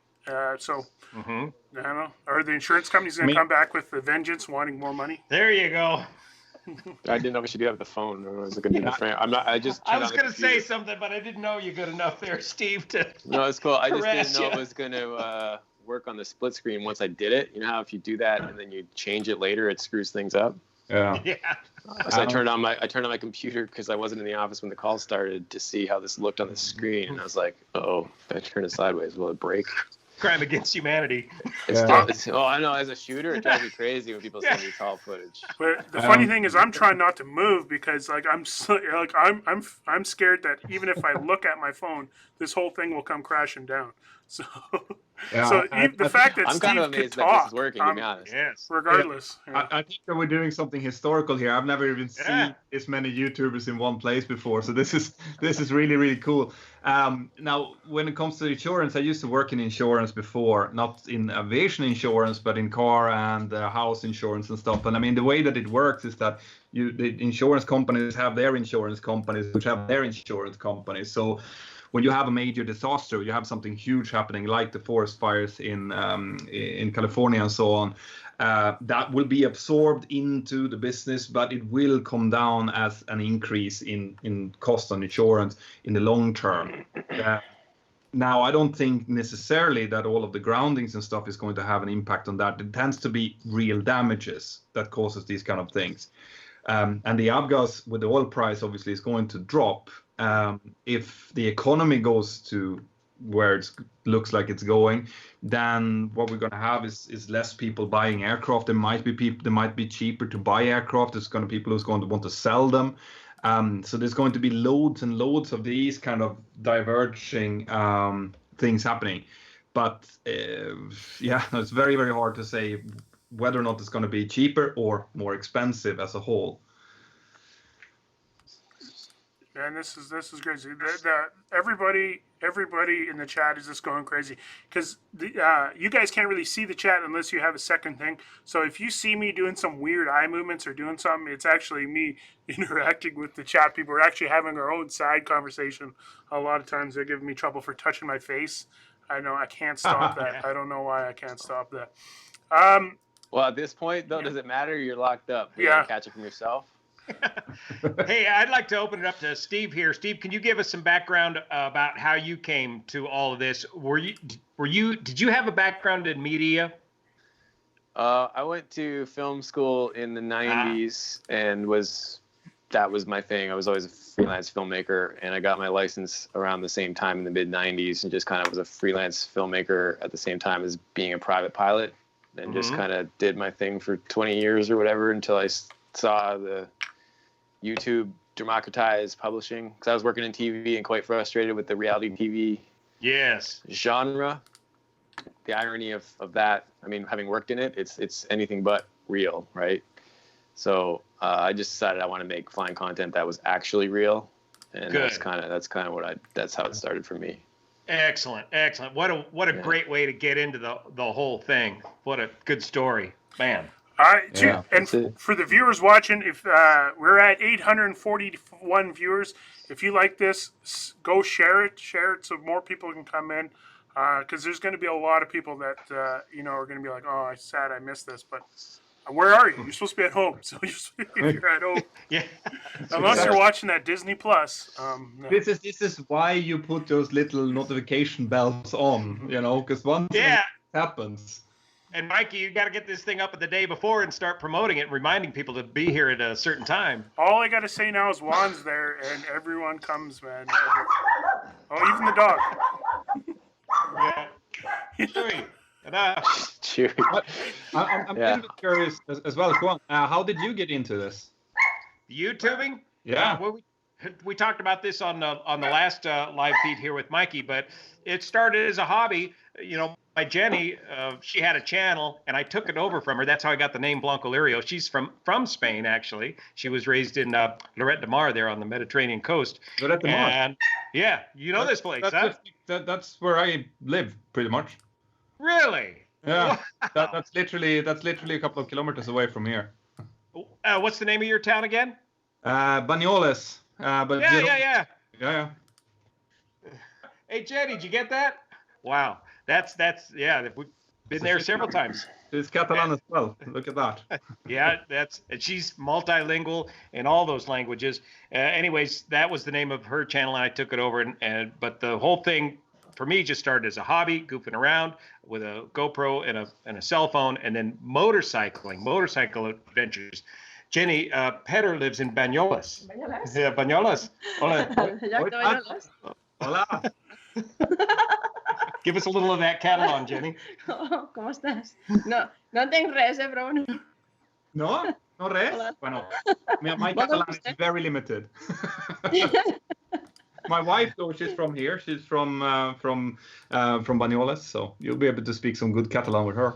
So I don't know. Are the insurance companies going to come back with a vengeance, wanting more money? There you go. I didn't know we should do that with the phone. I was looking at the frame. I'm not. I just. I was going to say something, but I didn't know you good enough there, Steve. No, it's cool. I just didn't know you. it was going to work on the split screen once I did it. You know how if you do that and then you change it later, it screws things up. Yeah. Yeah. So I turned on my computer because I wasn't in the office when the call started to see how this looked on the screen, and I was like, oh, if I turn it sideways, will it break? Crime against humanity. I know. As a shooter, it drives me crazy when people send me call footage. But the funny thing is, I'm trying not to move because I'm scared that even if I look at my phone, this whole thing will come crashing down. So, the fact that I'm Steve kind of could amazed that talk, this is working. To be honest. Yes. Regardless, I think that we're doing something historical here. I've never even seen this many YouTubers in one place before, so this is really, really cool. Now, when it comes to insurance, I used to work in insurance before, not in aviation insurance, but in car and house insurance and stuff. And I mean, the way that it works is that the insurance companies have their insurance companies, which have their insurance companies. So when you have a major disaster, you have something huge happening, like the forest fires in California and so on, that will be absorbed into the business, but it will come down as an increase in cost on insurance in the long term. Now, I don't think necessarily that all of the groundings and stuff is going to have an impact on that. It tends to be real damages that causes these kind of things. And the avgas with the oil price obviously is going to drop. If the economy goes to where it looks like it's going, then what we're going to have is less people buying aircraft. There might be cheaper to buy aircraft. There's going to be people who's going to want to sell them. So there's going to be loads and loads of these kind of diverging things happening. But it's very, very hard to say whether or not it's going to be cheaper or more expensive as a whole. And this is crazy. Everybody in the chat is just going crazy because you guys can't really see the chat unless you have a second thing. So if you see me doing some weird eye movements or doing something, it's actually me interacting with the chat. People are actually having our own side conversation. A lot of times they're giving me trouble for touching my face. I know I can't stop that. I don't know why I can't stop that. Well, at this point, though, does it matter? You're locked up. You Yeah. catch it from yourself. Hey, I'd like to open it up to Steve here. Steve, can you give us some background about how you came to all of this? Did you have a background in media? I went to film school in the 90s and that was my thing. I was always a freelance filmmaker, and I got my license around the same time in the mid 90s and just kind of was a freelance filmmaker at the same time as being a private pilot, and just kind of did my thing for 20 years or whatever until I saw the YouTube democratize publishing, because I was working in TV and quite frustrated with the reality TV genre. The irony of that, I mean, having worked in it, it's anything but real, right? So I just decided I want to make flying content that was actually real, and that's kind of that's how it started for me. Excellent. What a great way to get into the whole thing. What a good story, man. All right, and for the viewers watching, if we're at 841 viewers, if you like this, go share it so more people can come in, because there's going to be a lot of people that are going to be like, oh, I'm sad I missed this, but where are you? You're supposed to be at home, so if you're at home, unless you're watching that Disney Plus. No. This is why you put those little notification bells on, because once it happens. And Mikey, you got to get this thing up the day before and start promoting it, and reminding people to be here at a certain time. All I got to say now is Juan's there, and everyone comes, man. Even the dog. Chewy. Chewy. I'm kind of curious as well as Juan. How did you get into this? YouTubing? Yeah. we talked about this on the last live feed here with Mikey, but it started as a hobby. You know, my Jenny, she had a channel, and I took it over from her. That's how I got the name Blancolirio. She's from Spain, actually. She was raised in Lloret de Mar there on the Mediterranean coast. Lloret de Mar. And yeah, you know this place, huh? That's where I live, pretty much. Really? Yeah, that's literally a couple of kilometers away from here. What's the name of your town again? Banyoles. But Yeah. Yeah. Hey, Jenny, did you get that? Wow, that's yeah. We've been there several times. She's Catalan as well. Look at that. Yeah, and she's multilingual in all those languages. Anyways, that was the name of her channel, and I took it over. But the whole thing for me just started as a hobby, goofing around with a GoPro and a cell phone, and then motorcycle adventures. Jenny, Peter lives in Banyoles. Banyoles. Yeah, Banyoles. Hola. Jack de Banyoles. Hola. Give us a little of that Catalan, Jenny. ¿Cómo estás? No tengo res, bro. No res. Hola. Bueno, my Catalan is very limited. My wife, though, she's from here. She's from Banyoles, so you'll be able to speak some good Catalan with her.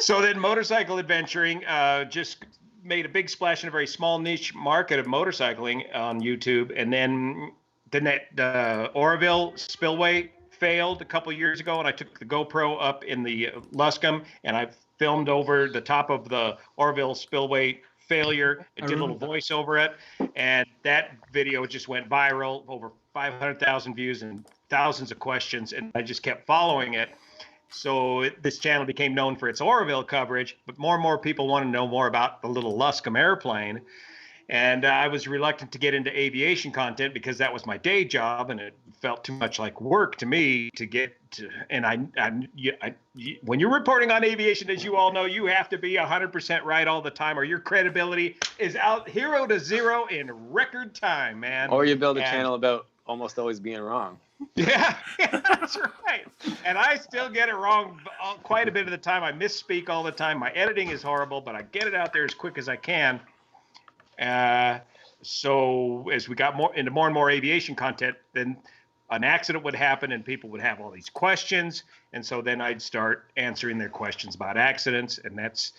So then motorcycle adventuring just made a big splash in a very small niche market of motorcycling on YouTube. And then the Oroville spillway failed a couple of years ago, and I took the GoPro up in the Luscombe, and I filmed over the top of the Oroville spillway failure and did a little voice over it. And that video just went viral, over 500,000 views and thousands of questions, and I just kept following it. So this channel became known for its Oroville coverage, but more and more people want to know more about the little Luscombe airplane. And I was reluctant to get into aviation content because that was my day job, and it felt too much like work to me to get to. And when you're reporting on aviation, as you all know, you have to be 100% right all the time, or your credibility is out 0 to 0 in record time, man. Or you build a channel about almost always being wrong. Yeah, that's right. And I still get it wrong quite a bit of the time. I misspeak all the time. My editing is horrible, but I get it out there as quick as I can. So as we got into more and more aviation content, then an accident would happen and people would have all these questions. And so then I'd start answering their questions about accidents. And that's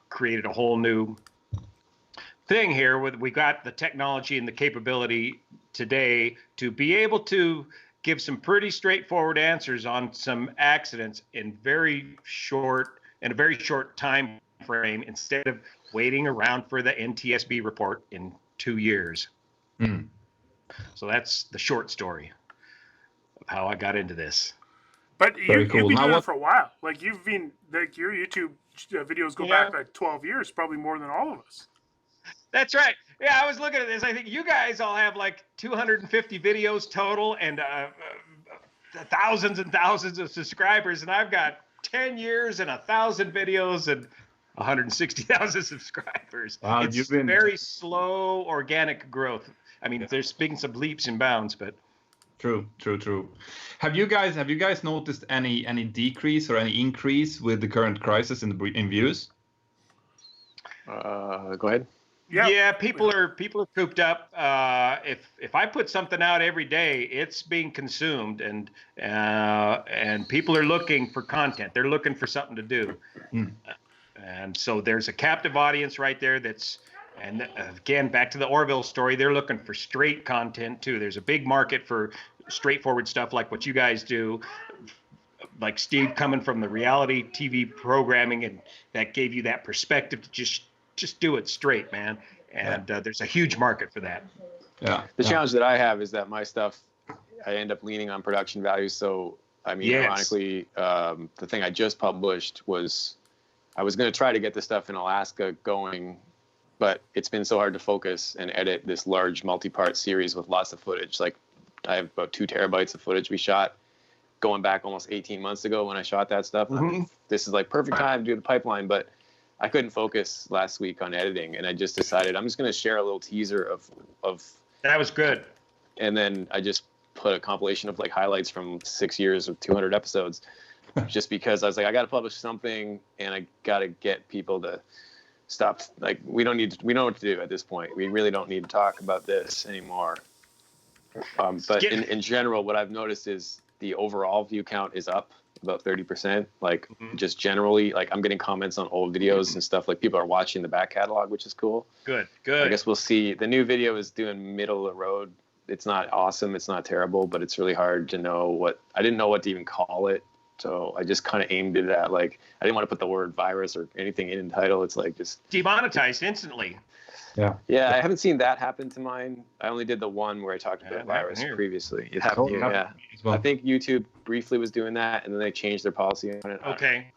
created a whole new thing here. We got the technology and the capability today to be able to give some pretty straightforward answers on some accidents in a very short time frame, instead of waiting around for the NTSB report in 2 years. So that's the short story of how I got into this. But you've cool. been Now doing what- it for a while. Like your YouTube videos go back like 12 years, probably more than all of us. That's right. Yeah, I was looking at this. I think you guys all have like 250 videos total and thousands and thousands of subscribers, and I've got 10 years and 1,000 videos and 160,000 subscribers. Wow, It's very slow, organic growth. I mean, there's been some leaps and bounds, but True. Have you guys noticed any decrease or any increase with the current crisis in views? Go ahead. yeah, people are cooped up. If I put something out every day, it's being consumed, and people are looking for content. They're looking for something to do, and so there's a captive audience right there. And again, back to the Orville story, they're looking for straight content too. There's a big market for straightforward stuff like what you guys do, like Steve coming from the reality TV programming, and that gave you that perspective to just do it straight, man. And there's a huge market for that. Yeah. The challenge that I have is that my stuff, I end up leaning on production value. So, I mean, ironically, the thing I just published was, I was going to try to get the stuff in Alaska going, but it's been so hard to focus and edit this large multi-part series with lots of footage. Like, I have about 2 terabytes of footage we shot going back almost 18 months ago when I shot that stuff. I mean, this is like perfect time to do the pipeline, but I couldn't focus last week on editing, and I just decided I'm just going to share a little teaser of That was good. And then I just put a compilation of like highlights from 6 years of 200 episodes, just because I was like, I got to publish something, and I got to get people to stopped. Like we know what to do at this point. We really don't need to talk about this anymore. But in general, what I've noticed is the overall view count is up about 30%. Like just generally, like I'm getting comments on old videos and stuff. Like people are watching the back catalog, which is cool. Good. I guess we'll see. The new video is doing middle of the road. It's not awesome. It's not terrible, but it's really hard to know I didn't know what to even call it. So I just kind of aimed it at like, I didn't want to put the word virus or anything in the title. It's like just demonetized instantly. Yeah, I haven't seen that happen to mine. I only did the one where I talked about virus previously. It happened here, yeah. Well. I think YouTube briefly was doing that, and then they changed their policy on it. Okay.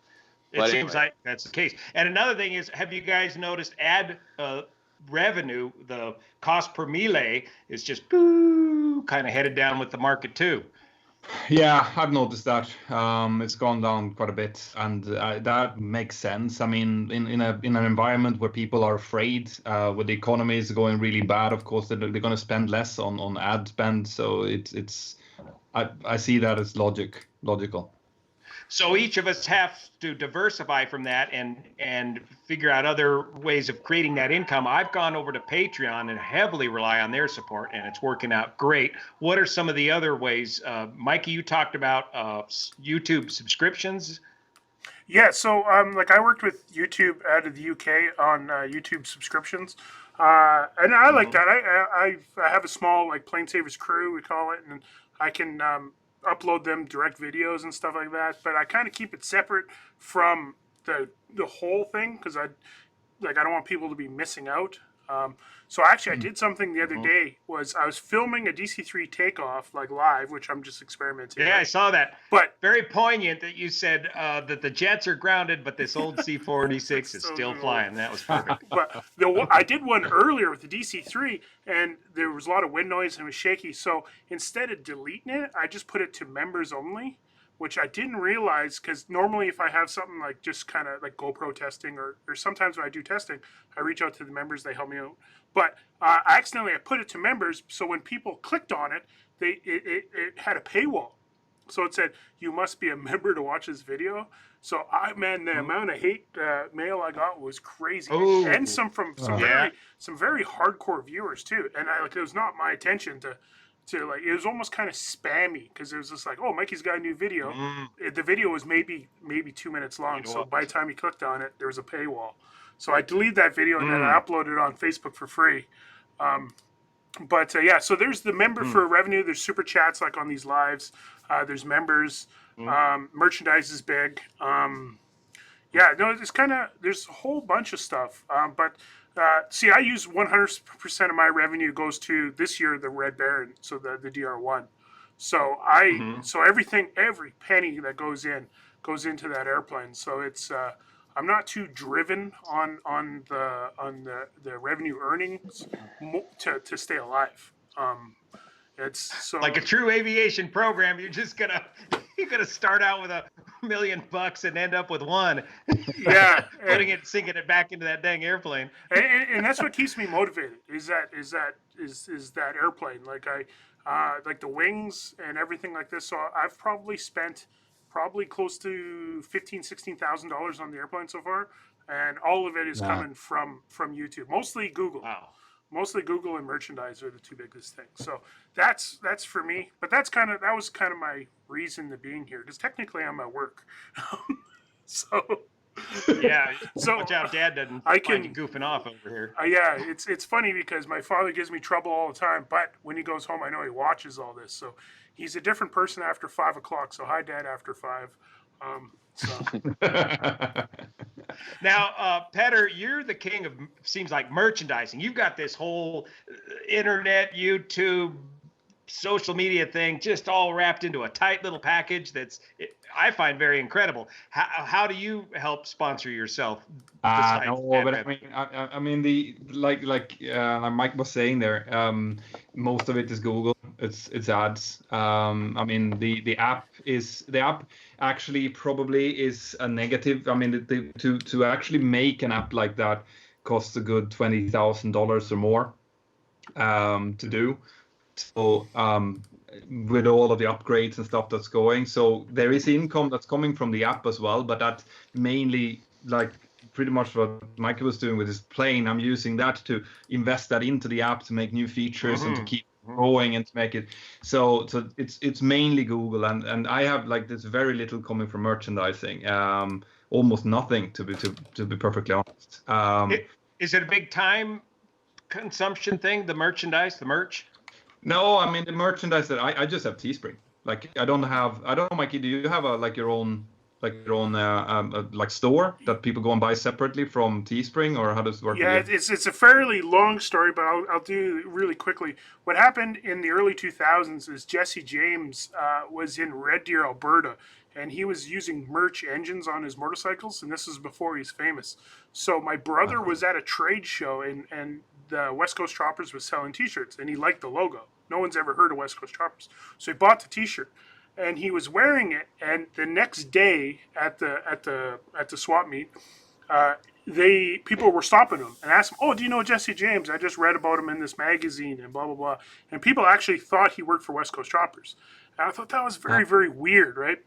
It seems like that's the case. And another thing is, have you guys noticed ad revenue, the cost per mille is just kind of headed down with the market too? Yeah, I've noticed that. It's gone down quite a bit, and that makes sense. I mean, in an environment where people are afraid, with the economy is going really bad, of course they're going to spend less on ad spend. So I see that as logical. So each of us have to diversify from that and figure out other ways of creating that income. I've gone over to Patreon and heavily rely on their support, and it's working out great. What are some of the other ways? Mikey, you talked about YouTube subscriptions. Yeah, so like I worked with YouTube out of the UK on YouTube subscriptions, and I like that. I have a small like PlaneSavers crew, we call it, and I can upload them direct videos and stuff like that. But I kind of keep it separate from the whole thing because I don't want people to be missing out. So actually, I did something the other day. I was filming a DC-3 takeoff like live, which I'm just experimenting. Yeah, with. I saw that. But very poignant that you said that the jets are grounded, but this old C-46 is still flying. That was perfect. But I did one earlier with the DC-3, and there was a lot of wind noise and it was shaky. So instead of deleting it, I just put it to members only, which I didn't realize because normally if I have something like just kind of like GoPro testing or sometimes when I do testing, I reach out to the members, they help me out. But I put it to members, so when people clicked on it, it had a paywall. So it said, you must be a member to watch this video. So the amount of hate mail I got was crazy. Ooh. And some from some very hardcore viewers too. And it was not my intention to it was almost kind of spammy because it was just like, oh, Mikey's got a new video. The video was maybe 2 minutes long. So by the time you clicked on it, there was a paywall. So I deleted that video and then I uploaded it on Facebook for free. So there's the member for revenue. There's super chats like on these lives. There's members. Merchandise is big. There's a whole bunch of stuff. I use 100% of my revenue goes to this year the Red Baron, so the DR1. So every penny that goes into that airplane. So it's I'm not too driven on the revenue earnings to stay alive. It's so like a true aviation program. You're gonna start out with $1 million and end up with one. Yeah, sinking it back into that dang airplane. And that's what keeps me motivated. Is that airplane? Like like the wings and everything like this. So I've probably spent close to $16,000 on the airplane so far, and all of it is coming from YouTube, mostly Google. Wow. Mostly Google and merchandise are the two biggest things. So that's for me. But that was kind of my reason to being here because technically I'm at work. So yeah. So watch out, Dad doesn't find you goofing off over here. Yeah, it's funny because my father gives me trouble all the time, but when he goes home, I know he watches all this. So he's a different person after 5 o'clock. So hi, Dad, after 5. Now, Petter, you're the king of seems like merchandising. You've got this whole internet, YouTube, social media thing just all wrapped into a tight little package I find very incredible. How do you help sponsor yourself? I mean like Mike was saying there, most of it is Google. It's ads. I mean the app actually probably is a negative. I mean to actually make an app like that costs a good $20,000 or more to do. So with all of the upgrades and stuff that's going, so there is income that's coming from the app as well, but that's mainly like pretty much what Mikey was doing with his plane. I'm using that to invest that into the app to make new features and to keep growing and to make it. So it's mainly Google, and I have like there's very little coming from merchandising. Almost nothing to be perfectly honest. Is it a big time consumption thing? The merchandise, the merch? No, I mean the merchandise that I just have Teespring. Like I don't know, Mikey. Do you have your own like store that people go and buy separately from Teespring, or how does it work? Yeah, it's a fairly long story, but I'll do it really quickly. What happened in the early 2000s is Jesse James was in Red Deer, Alberta, and he was using merch engines on his motorcycles, and this is before he's famous. So my brother was at a trade show, and the West Coast Choppers was selling T-shirts, and he liked the logo. No one's ever heard of West Coast Choppers, so he bought the T-shirt. And he was wearing it, and the next day at the swap meet, people were stopping him and asked him, "Oh, do you know Jesse James? I just read about him in this magazine and blah blah blah." And people actually thought he worked for West Coast Choppers, and I thought that was very very weird, right?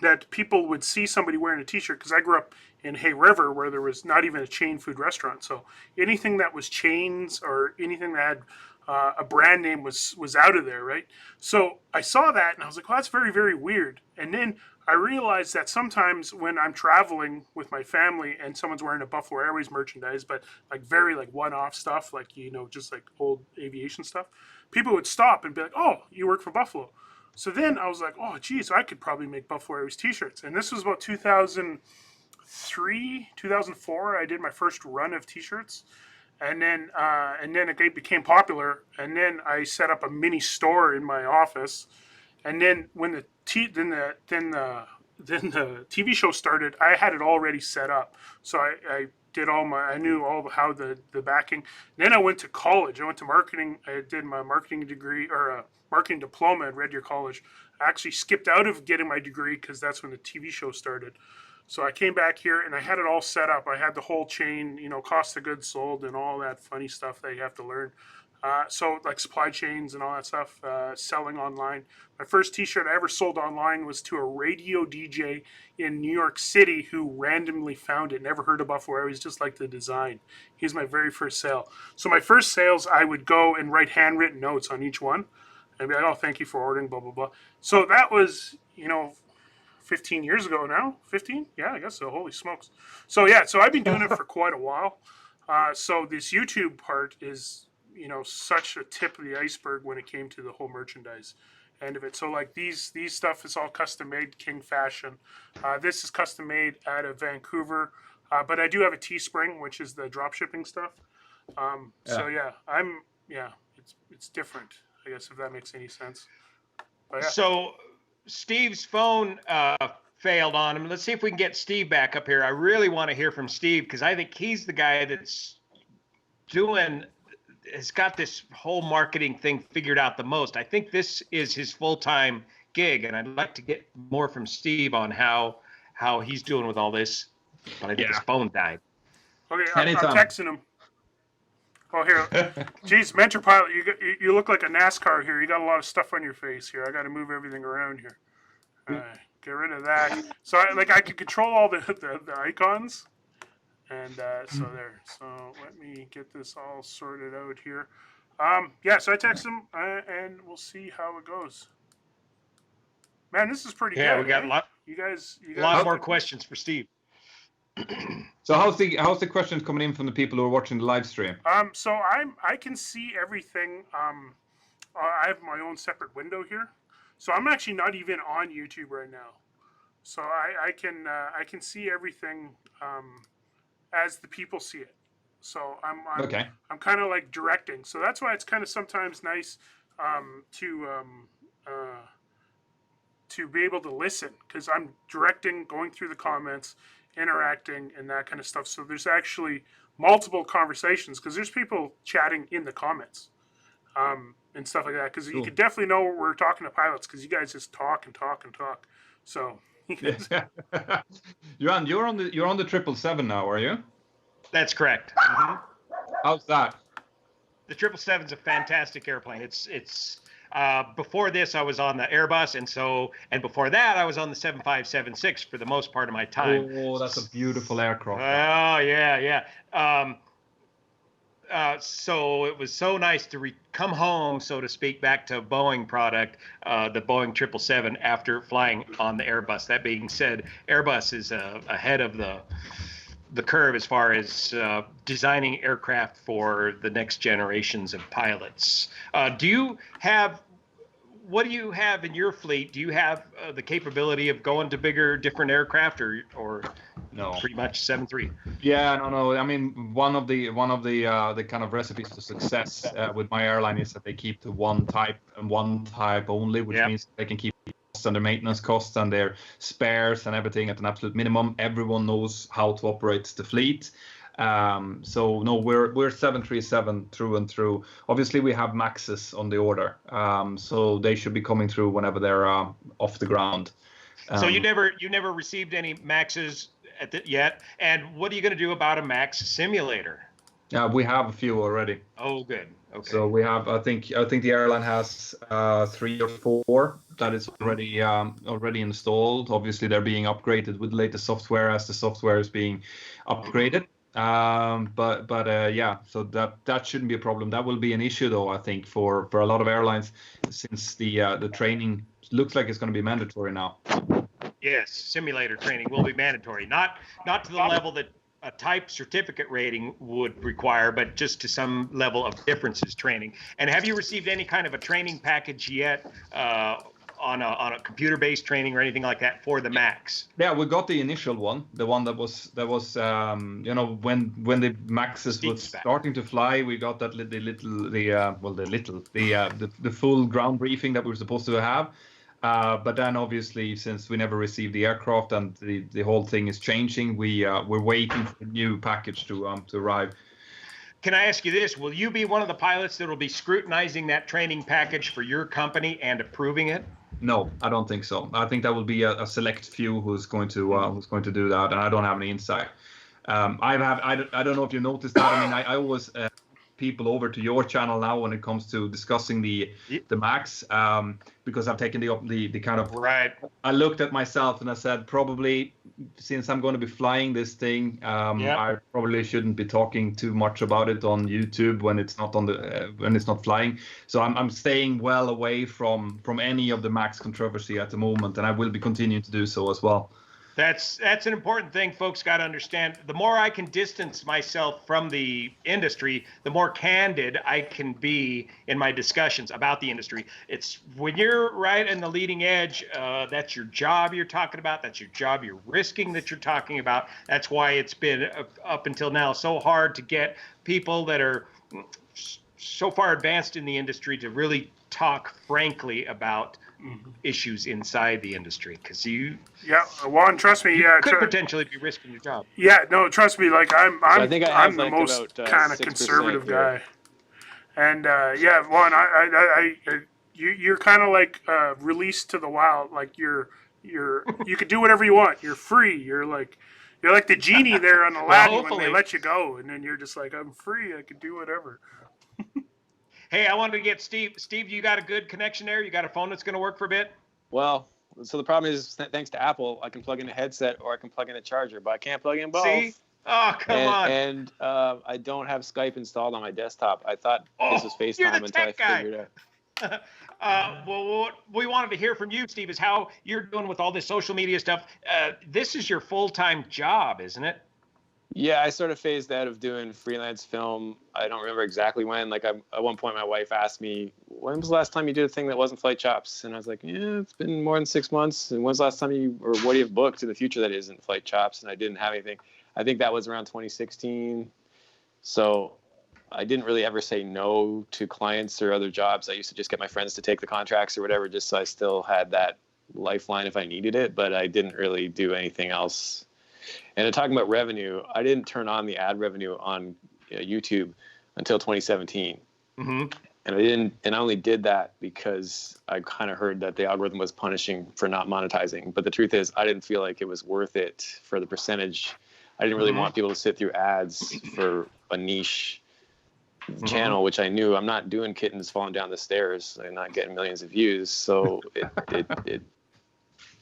That people would see somebody wearing a T-shirt, because I grew up in Hay River where there was not even a chain food restaurant, so anything that was chains or anything that had a brand name was out of there, right? So I saw that and I was like, well, that's very, very weird. And then I realized that sometimes when I'm traveling with my family and someone's wearing a Buffalo Airways merchandise, but like very like one-off stuff, like, just like old aviation stuff, people would stop and be like, oh, you work for Buffalo. So then I was like, oh, geez, I could probably make Buffalo Airways T-shirts. And this was about 2003, 2004. I did my first run of T-shirts. And then it became popular, and then I set up a mini store in my office, and then when the TV show started, I had it already set up. So I did I knew how the backing. Then I went to college. I went to marketing. I did my marketing degree or marketing diploma at Red Deer College. I actually skipped out of getting my degree because that's when the TV show started. So I came back here and I had it all set up. I had the whole chain, cost of goods sold and all that funny stuff that you have to learn. So like supply chains and all that stuff, selling online. My first T-shirt I ever sold online was to a radio DJ in New York City who randomly found it, never heard of Buffalo Airways, just like the design. He's my very first sale. So my first sales, I would go and write handwritten notes on each one and be like, oh, thank you for ordering, blah, blah, blah. So that was, 15 years ago now. 15? Yeah, I guess so. Holy smokes. So yeah, so I've been doing it for quite a while. So this YouTube part is, such a tip of the iceberg when it came to the whole merchandise end of it. So like these stuff is all custom made, King Fashion. This is custom made out of Vancouver. But I do have a Teespring, which is the drop shipping stuff. So yeah, it's different, I guess, if that makes any sense. But, yeah. So Steve's phone failed on him. Let's see if we can get Steve back up here. I really want to hear from Steve because I think he's the guy that's has got this whole marketing thing figured out the most. I think this is his full-time gig, and I'd like to get more from Steve on how he's doing with all this. But I think his phone died. Okay, I'm texting him. Oh, here. Geez, Mentor Pilot, you look like a NASCAR here. You got a lot of stuff on your face here. I got to move everything around here. Get rid of that. So I can control all the icons. And so there. So let me get this all sorted out here. So I text him, and we'll see how it goes. Man, this is pretty good. Yeah, we got a lot. You guys a lot more questions for Steve. So how's the questions coming in from the people who are watching the live stream? So I can see everything. I have my own separate window here, so I'm actually not even on YouTube right now. So I can see everything as the people see it. So I'm kind of like directing. So that's why it's kind of sometimes nice to be able to listen, because I'm directing, going through the comments, interacting, and that kind of stuff. So there's actually multiple conversations, because there's people chatting in the comments and stuff like that. Because you can definitely know we're talking to pilots, because you guys just talk and talk and talk. So you're on the 777 now, are you? That's correct. Mm-hmm. How's that? The 777 is a fantastic airplane. It's Before this, I was on the Airbus, and before that, I was on the 7576 for the most part of my time. Oh, that's a beautiful aircraft. Oh yeah. So it was so nice to come home, so to speak, back to Boeing product, the Boeing 777 after flying on the Airbus. That being said, Airbus is ahead of the curve as far as designing aircraft for the next generations of pilots. What do you have in your fleet? Do you have the capability of going to bigger, different aircraft, or No. pretty much 7.3? Yeah, no. I mean, one of the kind of recipes to success with my airline is that they keep to one type and one type only, which means they can keep costs and their maintenance costs and their spares and everything at an absolute minimum. Everyone knows how to operate the fleet. So no, we're 737 through and through. Obviously, we have Maxes on the order, so they should be coming through whenever they're off the ground. So you never received any Maxes yet. And what are you going to do about a Max simulator? Yeah, we have a few already. Oh, good. Okay. So we have, I think the airline has 3 or 4 that is already installed. Obviously, they're being upgraded with the latest software as the software is being upgraded. Yeah, so that shouldn't be a problem. That will be an issue though, I think, for a lot of airlines, since the training looks like it's going to be mandatory now. Yes, simulator training will be mandatory. Not to the level that a type certificate rating would require, but just to some level of differences training. And have you received any kind of a training package yet on a computer-based training or anything like that for the Max? Yeah, we got the initial one, the one that was when the Maxes was starting to fly. We got that the full ground briefing that we were supposed to have. But then obviously, since we never received the aircraft and the whole thing is changing, we're waiting for the new package to arrive. Can I ask you this? Will you be one of the pilots that will be scrutinizing that training package for your company and approving it? No, I don't think so. I think that will be a select few who's going to do that, and I don't have any insight. I don't know if you noticed that. I mean, I always people over to your channel now when it comes to discussing the Max, because I've taken the kind of right. I looked at myself and I said, probably since I'm going to be flying this thing, I probably shouldn't be talking too much about it on YouTube when it's not on the when it's not flying. So I'm staying well away from any of the Max controversy at the moment, and I will be continuing to do so as well. That's an important thing folks got to understand. The more I can distance myself from the industry, the more candid I can be in my discussions about the industry. It's when you're right in the leading edge, that's your job you're talking about. That's your job you're risking that you're talking about. That's why it's been up until now so hard to get people that are so far advanced in the industry to really talk frankly about issues inside the industry, because Juan, trust me, could potentially be risking your job. Yeah, no, trust me, like I'm the most kind of 6% conservative here. guy, and Juan, you're kind of like released to the wild, like you could do whatever you want. You're free. You're like the genie there on Aladdin when they let you go, and then you're just like, I'm free. I can do whatever. Hey, I wanted to get Steve. Steve, you got a good connection there? You got a phone that's going to work for a bit? Well, so the problem is, thanks to Apple, I can plug in a headset or I can plug in a charger, but I can't plug in both. See? Oh, come on. And I don't have Skype installed on my desktop. I thought this was FaceTime until I figured out. Well, what we wanted to hear from you, Steve, is how you're doing with all this social media stuff. This is your full-time job, isn't it? Yeah, I sort of phased out of doing freelance film. I don't remember exactly when. Like, at one point, my wife asked me, when was the last time you did a thing that wasn't flight chops? And I was like, yeah, it's been more than 6 months. And when's the last time what do you have booked in the future that isn't flight chops? And I didn't have anything. I think that was around 2016. So I didn't really ever say no to clients or other jobs. I used to just get my friends to take the contracts or whatever, just so I still had that lifeline if I needed it. But I didn't really do anything else. And talking about revenue, I didn't turn on the ad revenue on YouTube until 2017. Mm-hmm. And I only did that because I kind of heard that the algorithm was punishing for not monetizing. But the truth is, I didn't feel like it was worth it for the percentage. I didn't really want people to sit through ads for a niche channel, which I knew I'm not doing kittens falling down the stairs and not getting millions of views. So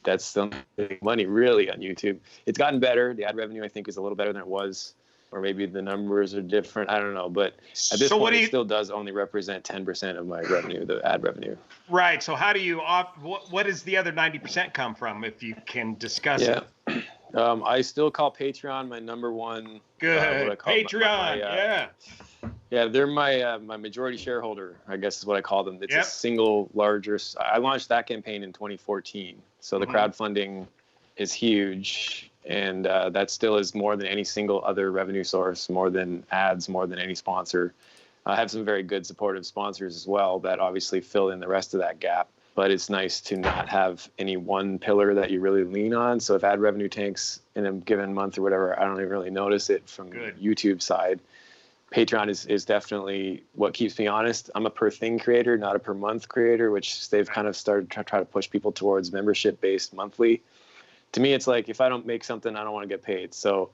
that's still money really on YouTube. It's gotten better. The ad revenue I think is a little better than it was, or maybe the numbers are different. I don't know, but at this point it still does only represent 10% of my revenue, the ad revenue. Right. So how do you what does the other 90% come from, if you can discuss it? I still call Patreon my number one. Good. Patreon. Yeah, they're my my majority shareholder, I guess is what I call them. It's a single largest. I launched that campaign in 2014, so the crowdfunding is huge, and that still is more than any single other revenue source, more than ads, more than any sponsor. I have some very good supportive sponsors as well that obviously fill in the rest of that gap. But it's nice to not have any one pillar that you really lean on. So if ad revenue tanks in a given month or whatever, I don't even really notice it from the YouTube side. Patreon is definitely what keeps me honest. I'm a per thing creator, not a per month creator, which they've kind of started to try to push people towards membership based monthly. To me, it's like if I don't make something, I don't want to get paid. So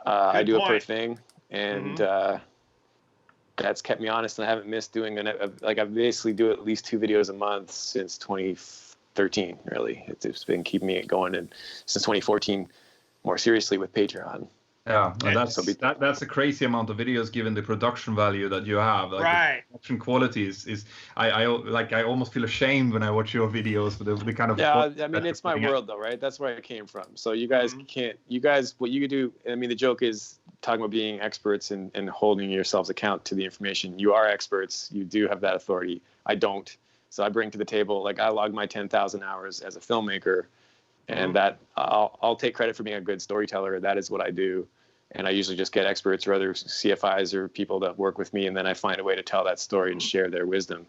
I do a per thing, and that's kept me honest, and I haven't missed doing I basically do at least 2 videos a month since 2013. Really, it's been keeping me going, and since 2014, more seriously with Patreon. Yeah, that's a crazy amount of videos given the production value that you have. Like the production quality is I almost feel ashamed when I watch your videos with the kind of I mean it's my world though, right? That's where I came from. So you guys what you could do, I mean the joke is talking about being experts and holding yourselves account to the information. You are experts, you do have that authority. I don't. So I bring to the table, like I log my 10,000 hours as a filmmaker, and that I'll take credit for being a good storyteller. That is what I do. And I usually just get experts or other CFIs or people that work with me, and then I find a way to tell that story and share their wisdom.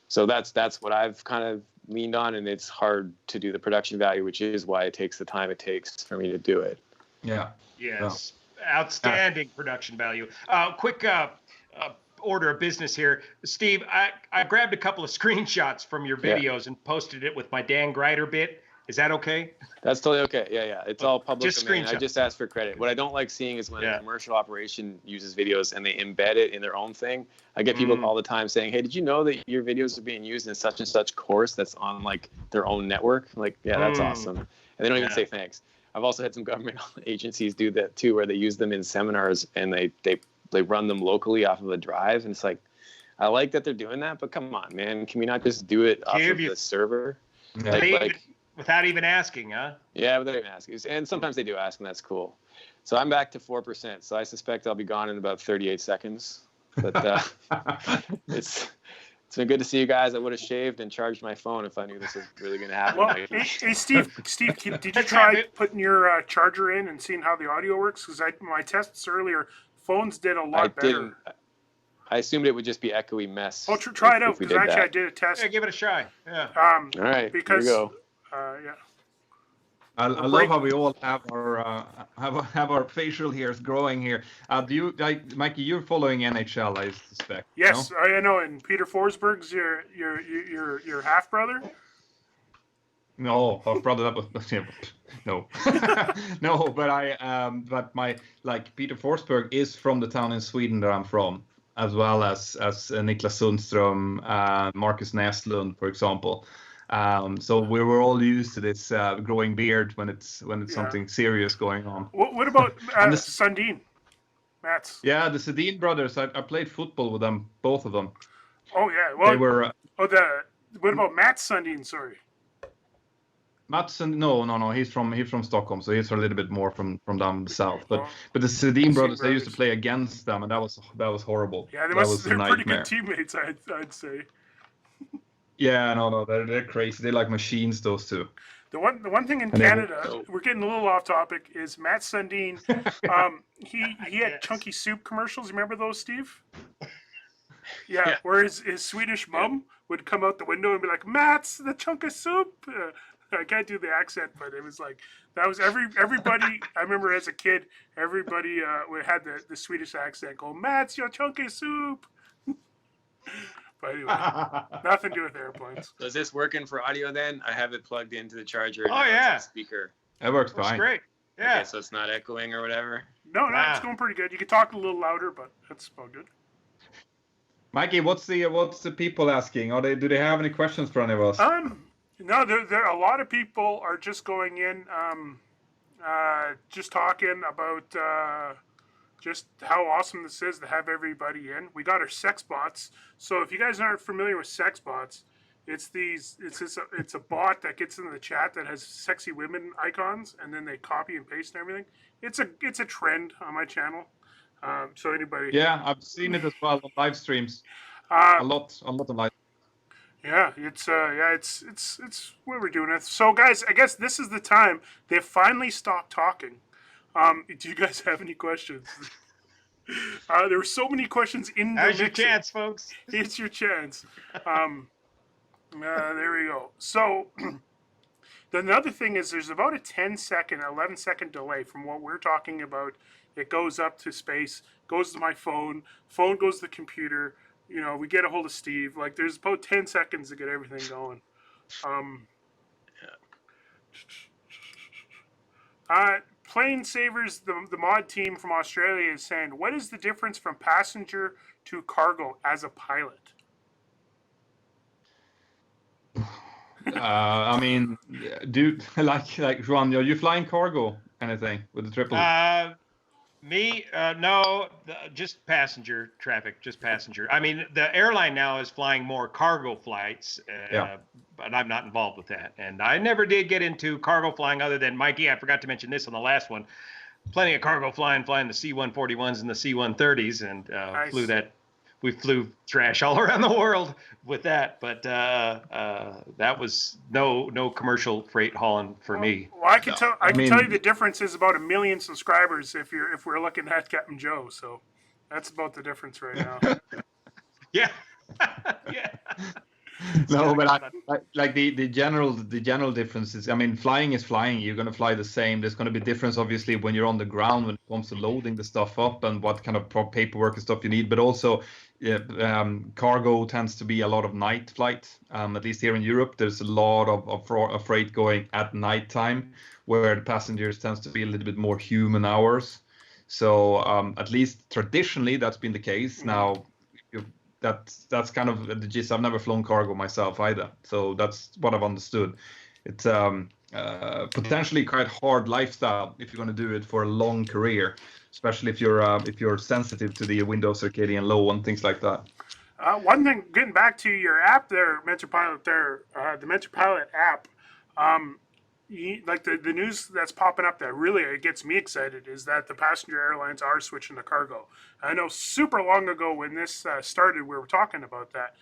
So that's what I've kind of leaned on, and it's hard to do the production value, which is why it takes the time it takes for me to do it. Yeah. Yes. Outstanding production value. Quick order of business here. Steve, I grabbed a couple of screenshots from your videos and posted it with my Dan Greider bit. Is that okay? That's totally okay. Yeah. It's all public domain. Screenshots. I just ask for credit. What I don't like seeing is when a commercial operation uses videos and they embed it in their own thing. I get people all the time saying, "Hey, did you know that your videos are being used in such and such course that's on like their own network?" Like, yeah, that's awesome. And they don't even say thanks. I've also had some government agencies do that too, where they use them in seminars and they run them locally off of a drive. And it's like, I like that they're doing that, but come on, man, can we not just do it off of the server? Without even asking, huh? Yeah, without even asking. And sometimes they do ask, and that's cool. So I'm back to 4%. So I suspect I'll be gone in about 38 seconds. But it's been good to see you guys. I would have shaved and charged my phone if I knew this was really going to happen. Well, hey, Steve, did you try putting your charger in and seeing how the audio works? Because my tests earlier, phones did a lot better. I assumed it would just be echoey mess. Well, try it out, because actually I did a test. Yeah, give it a try. Yeah. All right, because, here we go. I love how we all have our facial hairs growing here. Do you, Mikey? You're following NHL, I suspect. Yes, no? I know. And Peter Forsberg's your half brother. No, half brother. That was no, no. But my Peter Forsberg is from the town in Sweden that I'm from, as well as Niklas Sundström, Marcus Näslund, for example. So we were all used to this growing beard when it's something serious going on. What about Sundin? Mats? Yeah, the Sundin brothers. I played football with them, both of them. Oh yeah, well they were. What about Matt Sundin? Sorry. Mats no. He's from Stockholm, so he's a little bit more from down south. But the Sundin brothers, I used to play against them, and that was horrible. Yeah, they're pretty good teammates, I'd say. Yeah, no, they're crazy. They're like machines, those two. The one thing in Canada, we're getting a little off topic, is Matt Sundin. He had chunky soup commercials. Remember those, Steve? Yeah. Where his Swedish mom would come out the window and be like, "Matt's the chunk of soup." I can't do the accent, but it was like that was everybody. I remember as a kid, everybody had the Swedish accent. Go, "Matt's your chunk of soup." But anyway, nothing to do with airplanes. So is this working for audio then? I have it plugged into the charger. Oh yeah, speaker. That works fine. That's great. Yeah. Okay, so it's not echoing or whatever. No, it's going pretty good. You can talk a little louder, but that's about good. Mikey, what's the people asking? Do they have any questions for any of us? No, there a lot of people are just going in, just talking about just how awesome this is to have everybody in. We got our sex bots. So if you guys aren't familiar with sex bots, it's a bot that gets into the chat that has sexy women icons, and then they copy and paste and everything. It's a trend on my channel. So anybody, Yeah, I've seen it as well on live streams. uh, A lot of live. yeah, it's what we're doing. So guys, I guess this is the time they finally stopped talking. Do you guys have any questions? There were so many questions in the Now's your mixer. chance, folks. It's your chance. There we go. So another thing is there's about a 10-second, 11-second delay from what we're talking about. It goes up to space, goes to my phone goes to the computer. You know, we get a hold of Steve. Like, there's about 10 seconds to get everything going. PlaneSavers, the mod team from Australia, is saying, what is the difference from passenger to cargo as a pilot? I mean, like Juan, are you flying cargo? Anything with the triple? Me, no, just passenger traffic, just passenger. I mean, the airline now is flying more cargo flights, but I'm not involved with that. And I never did get into cargo flying other than Mikey. I forgot to mention this on the last one. Plenty of cargo flying the C-141s and the C-130s, and Nice. flew that. We flew trash all around the world with that, but that was no commercial freight hauling for me. Well, I can tell you the difference is about 1 million subscribers if we're looking at Captain Joe. So that's about the difference right now. Yeah. Yeah. No, but like the general difference is, I mean, flying is flying. You're going to fly the same. There's going to be difference, obviously, when you're on the ground when it comes to loading the stuff up and what kind of paperwork and stuff you need. But also, cargo tends to be a lot of night flight. At least here in Europe, there's a lot of freight going at night time, where the passengers tends to be a little bit more human hours. So at least traditionally, that's been the case. Now, that's kind of the gist. I've never flown cargo myself either, so that's what I've understood. It's potentially quite hard lifestyle if you're going to do it for a long career, especially if you're sensitive to the window circadian low and things like that. One thing, getting back to your app there, Mentor Pilot there, the Mentor Pilot app, like the news that's popping up that really gets me excited is that the passenger airlines are switching to cargo. I know super long ago when this started, we were talking about that.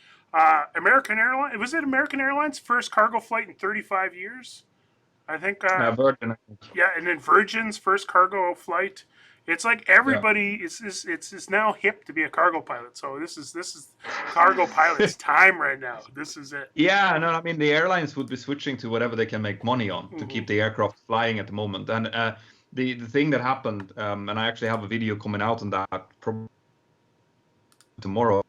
American Airlines first cargo flight in 35 years? I think. Virgin. Yeah, and then Virgin's first cargo flight. It's like everybody is now hip to be a cargo pilot. So this is cargo pilot's time right now. This is it. Yeah, no, I mean the airlines would be switching to whatever they can make money on to keep the aircraft flying at the moment. And the thing that happened, and I actually have a video coming out on that tomorrow,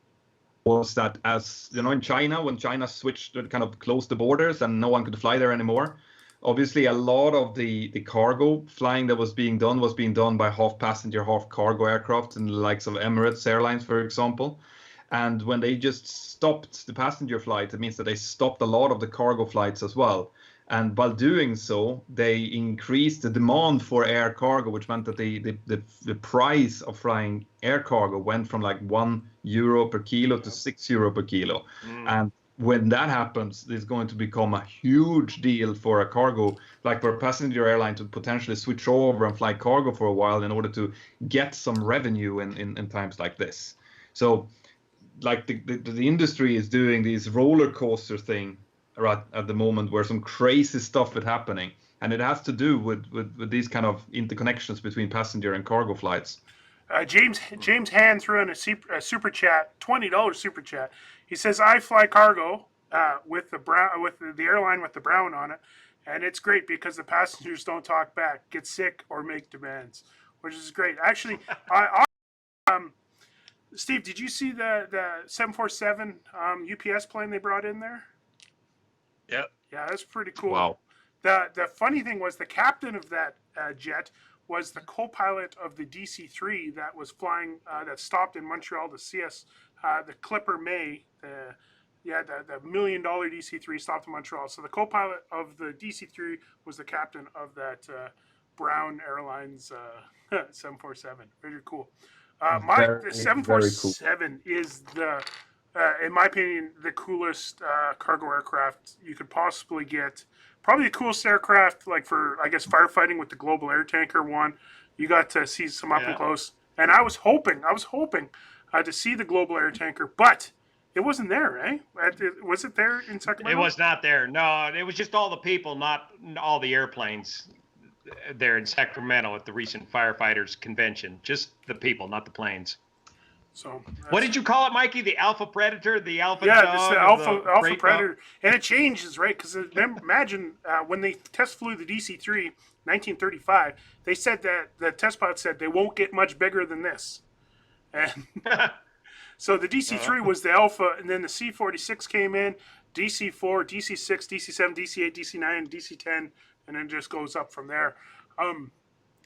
was that, as you know, in China, when China switched, kind of closed the borders and no one could fly there anymore. Obviously, a lot of the cargo flying that was being done by half passenger, half cargo aircraft in the likes of Emirates Airlines, for example. And when they just stopped the passenger flight, it means that they stopped a lot of the cargo flights as well. And by doing so, they increased the demand for air cargo, which meant that the price of flying air cargo went from like €1 per kilo to €6 per kilo. And when that happens, it's going to become a huge deal for a cargo, like for a passenger airline, to potentially switch over and fly cargo for a while in order to get some revenue in times like this. So, like the industry is doing these roller coaster thing right at the moment, where some crazy stuff is happening, and it has to do with these kind of interconnections between passenger and cargo flights. James Hand threw in a super chat, $20 super chat. He says, "I fly cargo with the airline with the brown on it, and it's great because the passengers don't talk back, get sick, or make demands," which is great. Actually, Steve, did you see the 747 UPS plane they brought in there? Yep. Yeah, that's pretty cool. Wow. The funny thing was the captain of that jet was the co-pilot of the DC-3 that was flying, that stopped in Montreal to see us the Clipper May, the $1 million DC-3 stopped in Montreal. So the co-pilot of the DC-3 was the captain of that Brown Airlines 747. Very cool. The very cool. 747 is in my opinion, the coolest cargo aircraft you could possibly get. Probably the coolest aircraft, like for, I guess, firefighting with the Global Air Tanker one. You got to see some up and close. And I was hoping to see the Global Air Tanker, but it wasn't there, eh? Was it there in Sacramento? It was not there. No, it was just all the people, not all the airplanes there in Sacramento at the recent firefighters convention. Just the people, not the planes. So what did you call it, Mikey? The Alpha Predator, the Alpha Dog? Yeah, it's the Alpha Predator, and it changes, right? Because imagine when they test flew the DC-3, 1935, they said that the test pilot said they won't get much bigger than this, and so the DC-3 was the Alpha, and then the C-46 came in, DC-4, DC-6, DC-7, DC-8, DC-9, DC-10, and then just goes up from there.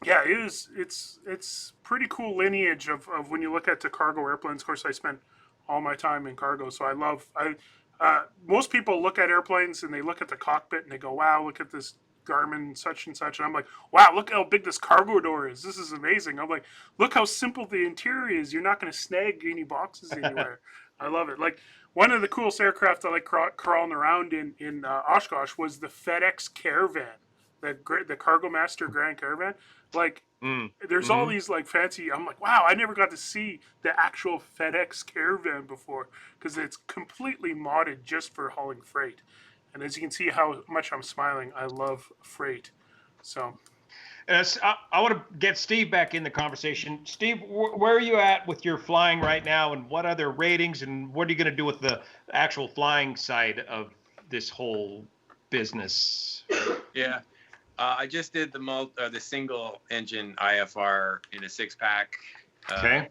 Yeah, it's pretty cool lineage of when you look at the cargo airplanes. Of course, I spent all my time in cargo, so most people look at airplanes and they look at the cockpit and they go, wow, look at this Garmin such and such. And I'm like, wow, look how big this cargo door is. This is amazing. I'm like, look how simple the interior is. You're not going to snag any boxes anywhere. I love it. Like, one of the coolest aircraft I like crawling around in Oshkosh was the FedEx Caravan, the Cargo Master Grand Caravan. Like, there's all these like fancy. I'm like, wow, I never got to see the actual FedEx Caravan before because it's completely modded just for hauling freight. And as you can see how much I'm smiling, I love freight. So, I want to get Steve back in the conversation. Steve, where are you at with your flying right now, and what other ratings, and what are you going to do with the actual flying side of this whole business? Yeah. I just did the single engine IFR in a 6-pack. Okay.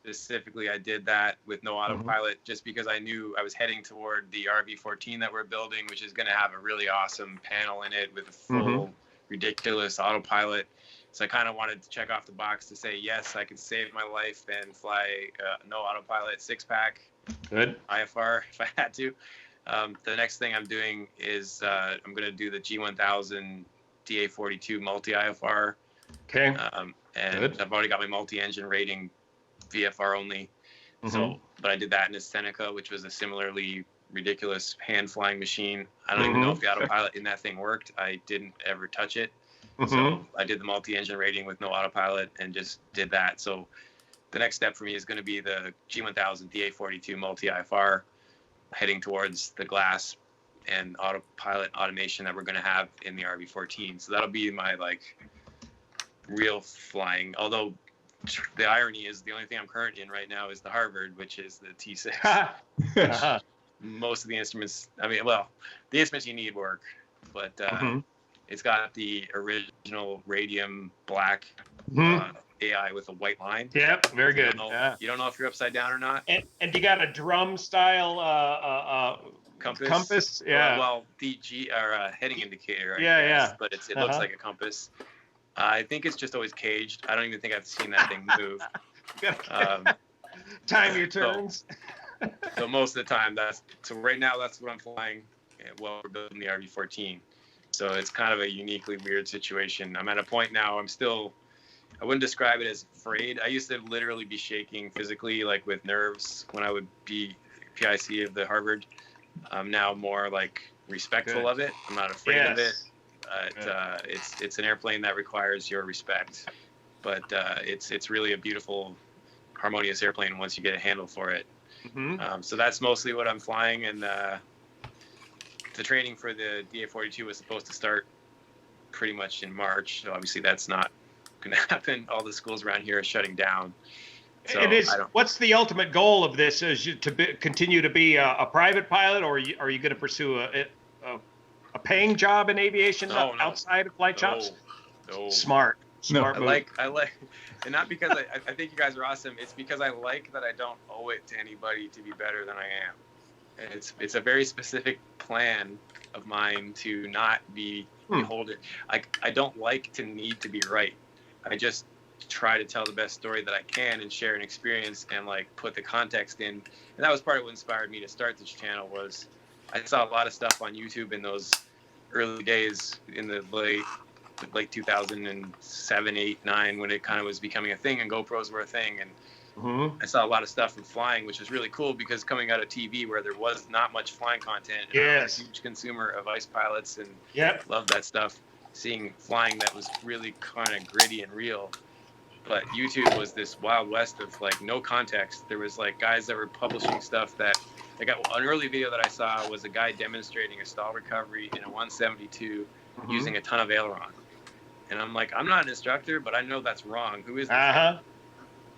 Specifically, I did that with no autopilot just because I knew I was heading toward the RV-14 that we're building, which is going to have a really awesome panel in it with a full, ridiculous autopilot. So I kind of wanted to check off the box to say, yes, I could save my life and fly no autopilot 6-pack. Good. IFR if I had to. The next thing I'm doing is I'm going to do the G1000 DA42 multi-IFR. Okay. And Good. I've already got my multi-engine rating VFR only. So, but I did that in a Seneca, which was a similarly ridiculous hand-flying machine. I don't even know if the autopilot in that thing worked. I didn't ever touch it. So I did the multi-engine rating with no autopilot and just did that. So the next step for me is going to be the G1000 DA42 multi-IFR, heading towards the glass and autopilot automation that we're going to have in the RV-14. So that'll be my real flying. Although the irony is the only thing I'm current in right now is the Harvard, which is the T6. Most of the instruments, the instruments you need work, but it's got the original radium black AI with a white line. Yep, very good. You don't know if you're upside down or not. And you got a drum style compass. Yeah. Well, DG or heading indicator. I Yeah, guess, yeah. But it looks like a compass. I think it's just always caged. I don't even think I've seen that thing move. Time your turns. So most of the time, right now that's what I'm flying while we're building the RV-14. So it's kind of a uniquely weird situation. I'm at a point now. I wouldn't describe it as afraid. I used to literally be shaking physically, like with nerves, when I would be PIC of the Harvard. I'm now more respectful of it. I'm not afraid of it. It's an airplane that requires your respect, but it's really a beautiful, harmonious airplane once you get a handle for it. So that's mostly what I'm flying, and the training for the DA42 was supposed to start pretty much in March. So obviously that's not going to happen. All the schools around here are shutting down. So what's the ultimate goal of this? Is continue to be a private pilot, or are you going to pursue a paying job in aviation outside of flight shops? No. Smart move. I like, and not because I think you guys are awesome. It's because I like that I don't owe it to anybody to be better than I am. And it's a very specific plan of mine to not be beholden. I don't like to need to be right. try to tell the best story that I can and share an experience and like put the context in. And that was part of what inspired me to start this channel. Was I saw a lot of stuff on YouTube in those early days in the late 2007, 8, 9, when it kind of was becoming a thing and GoPros were a thing. And I saw a lot of stuff from flying, which was really cool because coming out of TV where there was not much flying content, and I was a huge consumer of ice pilots and loved that stuff. Seeing flying that was really kind of gritty and real. But YouTube was this wild west of like no context. There was like guys that were publishing stuff that, like an early video that I saw was a guy demonstrating a stall recovery in a 172 using a ton of aileron. And I'm like, I'm not an instructor, but I know that's wrong. Who is this guy?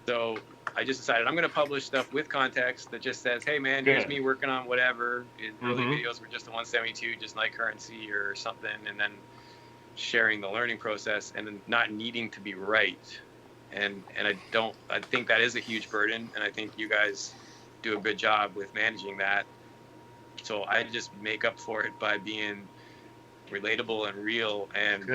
So I just decided I'm going to publish stuff with context that just says, hey, man, here's me working on whatever. Early videos were just a 172, just night currency or something, and then sharing the learning process and then not needing to be right. And I think that is a huge burden, and I think you guys do a good job with managing that. So I just make up for it by being relatable and real and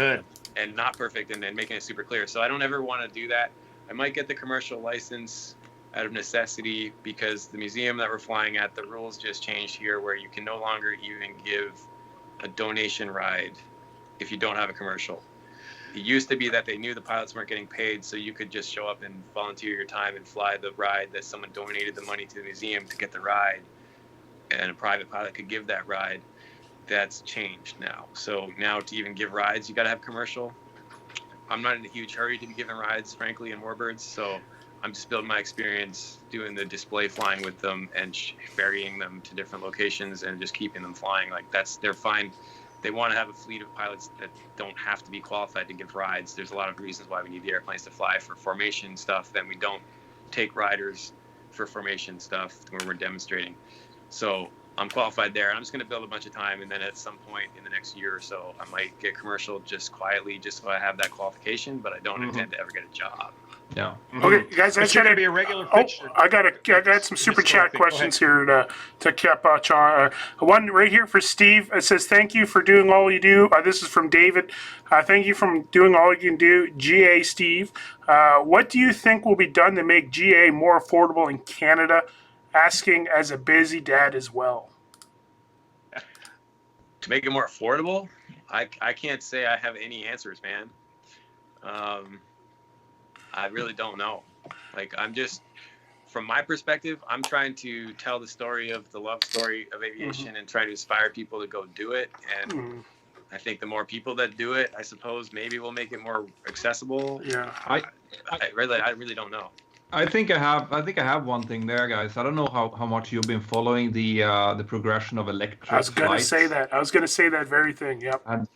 not perfect, and then making it super clear. So I don't ever want to do that. I might get the commercial license out of necessity because the museum that we're flying at, the rules just changed here where you can no longer even give a donation ride if you don't have a commercial. It used to be that they knew the pilots weren't getting paid, so you could just show up and volunteer your time and fly the ride that someone donated the money to the museum to get the ride, and a private pilot could give that ride. That's changed now. So now to even give rides, you got to have commercial. I'm not in a huge hurry to be giving rides, frankly, in Warbirds, so I'm just building my experience doing the display flying with them and ferrying them to different locations and just keeping them flying. Like they're fine. They want to have a fleet of pilots that don't have to be qualified to give rides. There's a lot of reasons why we need the airplanes to fly for formation stuff. Then we don't take riders for formation stuff when we're demonstrating. So I'm qualified there. I'm just going to build a bunch of time, and then at some point in the next year or so, I might get commercial just quietly, just so I have that qualification. But I don't intend to ever get a job. Yeah. Okay, guys, But you're going to be a regular fixture. I got some super chat questions here to catch on. One right here for Steve. It says, "Thank you for doing all you do." This is from David. Thank you for doing all you can do, GA Steve. What do you think will be done to make GA more affordable in Canada? Asking as a busy dad as well. To make it more affordable, I can't say I have any answers, man. I really don't know. Like, I'm just, from my perspective, I'm trying to tell the story of the love story of aviation and trying to inspire people to go do it. And I think the more people that do it, I suppose maybe we'll make it more accessible. Yeah. I really don't know. I think I have one thing there, guys. I don't know how much you've been following the progression of electric I was going to flights. say that. I was going to say that very thing. Yep. And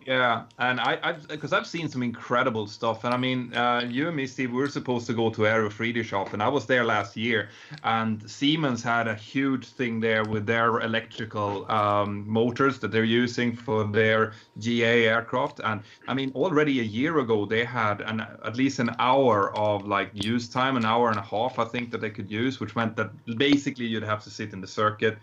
yeah, and because I've seen some incredible stuff, and I mean, you and me, Steve, we were supposed to go to Aero Friedrichshafen, and I was there last year, and Siemens had a huge thing there with their electrical motors that they're using for their GA aircraft, and I mean, already a year ago they had at least an hour of like use time, an hour and a half, I think, that they could use, which meant that basically you'd have to sit in the circuit.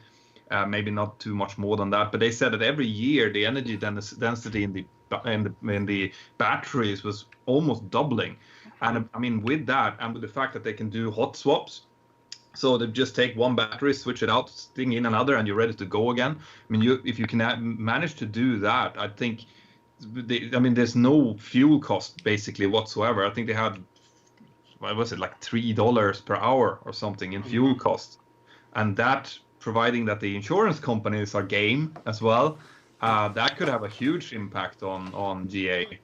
Maybe not too much more than that, but they said that every year the energy density in the batteries was almost doubling, and I mean with that and with the fact that they can do hot swaps, so they just take one battery, switch it out, sting in another, and you're ready to go again. I mean, if you can manage to do that, I think, there's no fuel cost basically whatsoever. I think they had, what was it, like $3 per hour or something in fuel costs, and that, providing that the insurance companies are game as well, that could have a huge impact on GA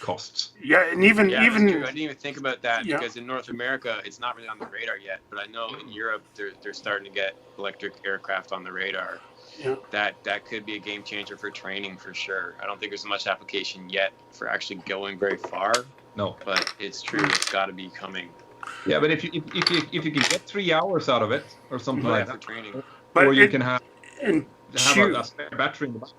costs. Yeah, and even That's true. I didn't even think about that because in North America it's not really on the radar yet. But I know in Europe they're starting to get electric aircraft on the radar. Yeah. That could be a game changer for training for sure. I don't think there's much application yet for actually going very far. No, but it's true. It's got to be coming. Yeah, but if you can get 3 hours out of it or something like that, training. Or you can have a spare battery in the back.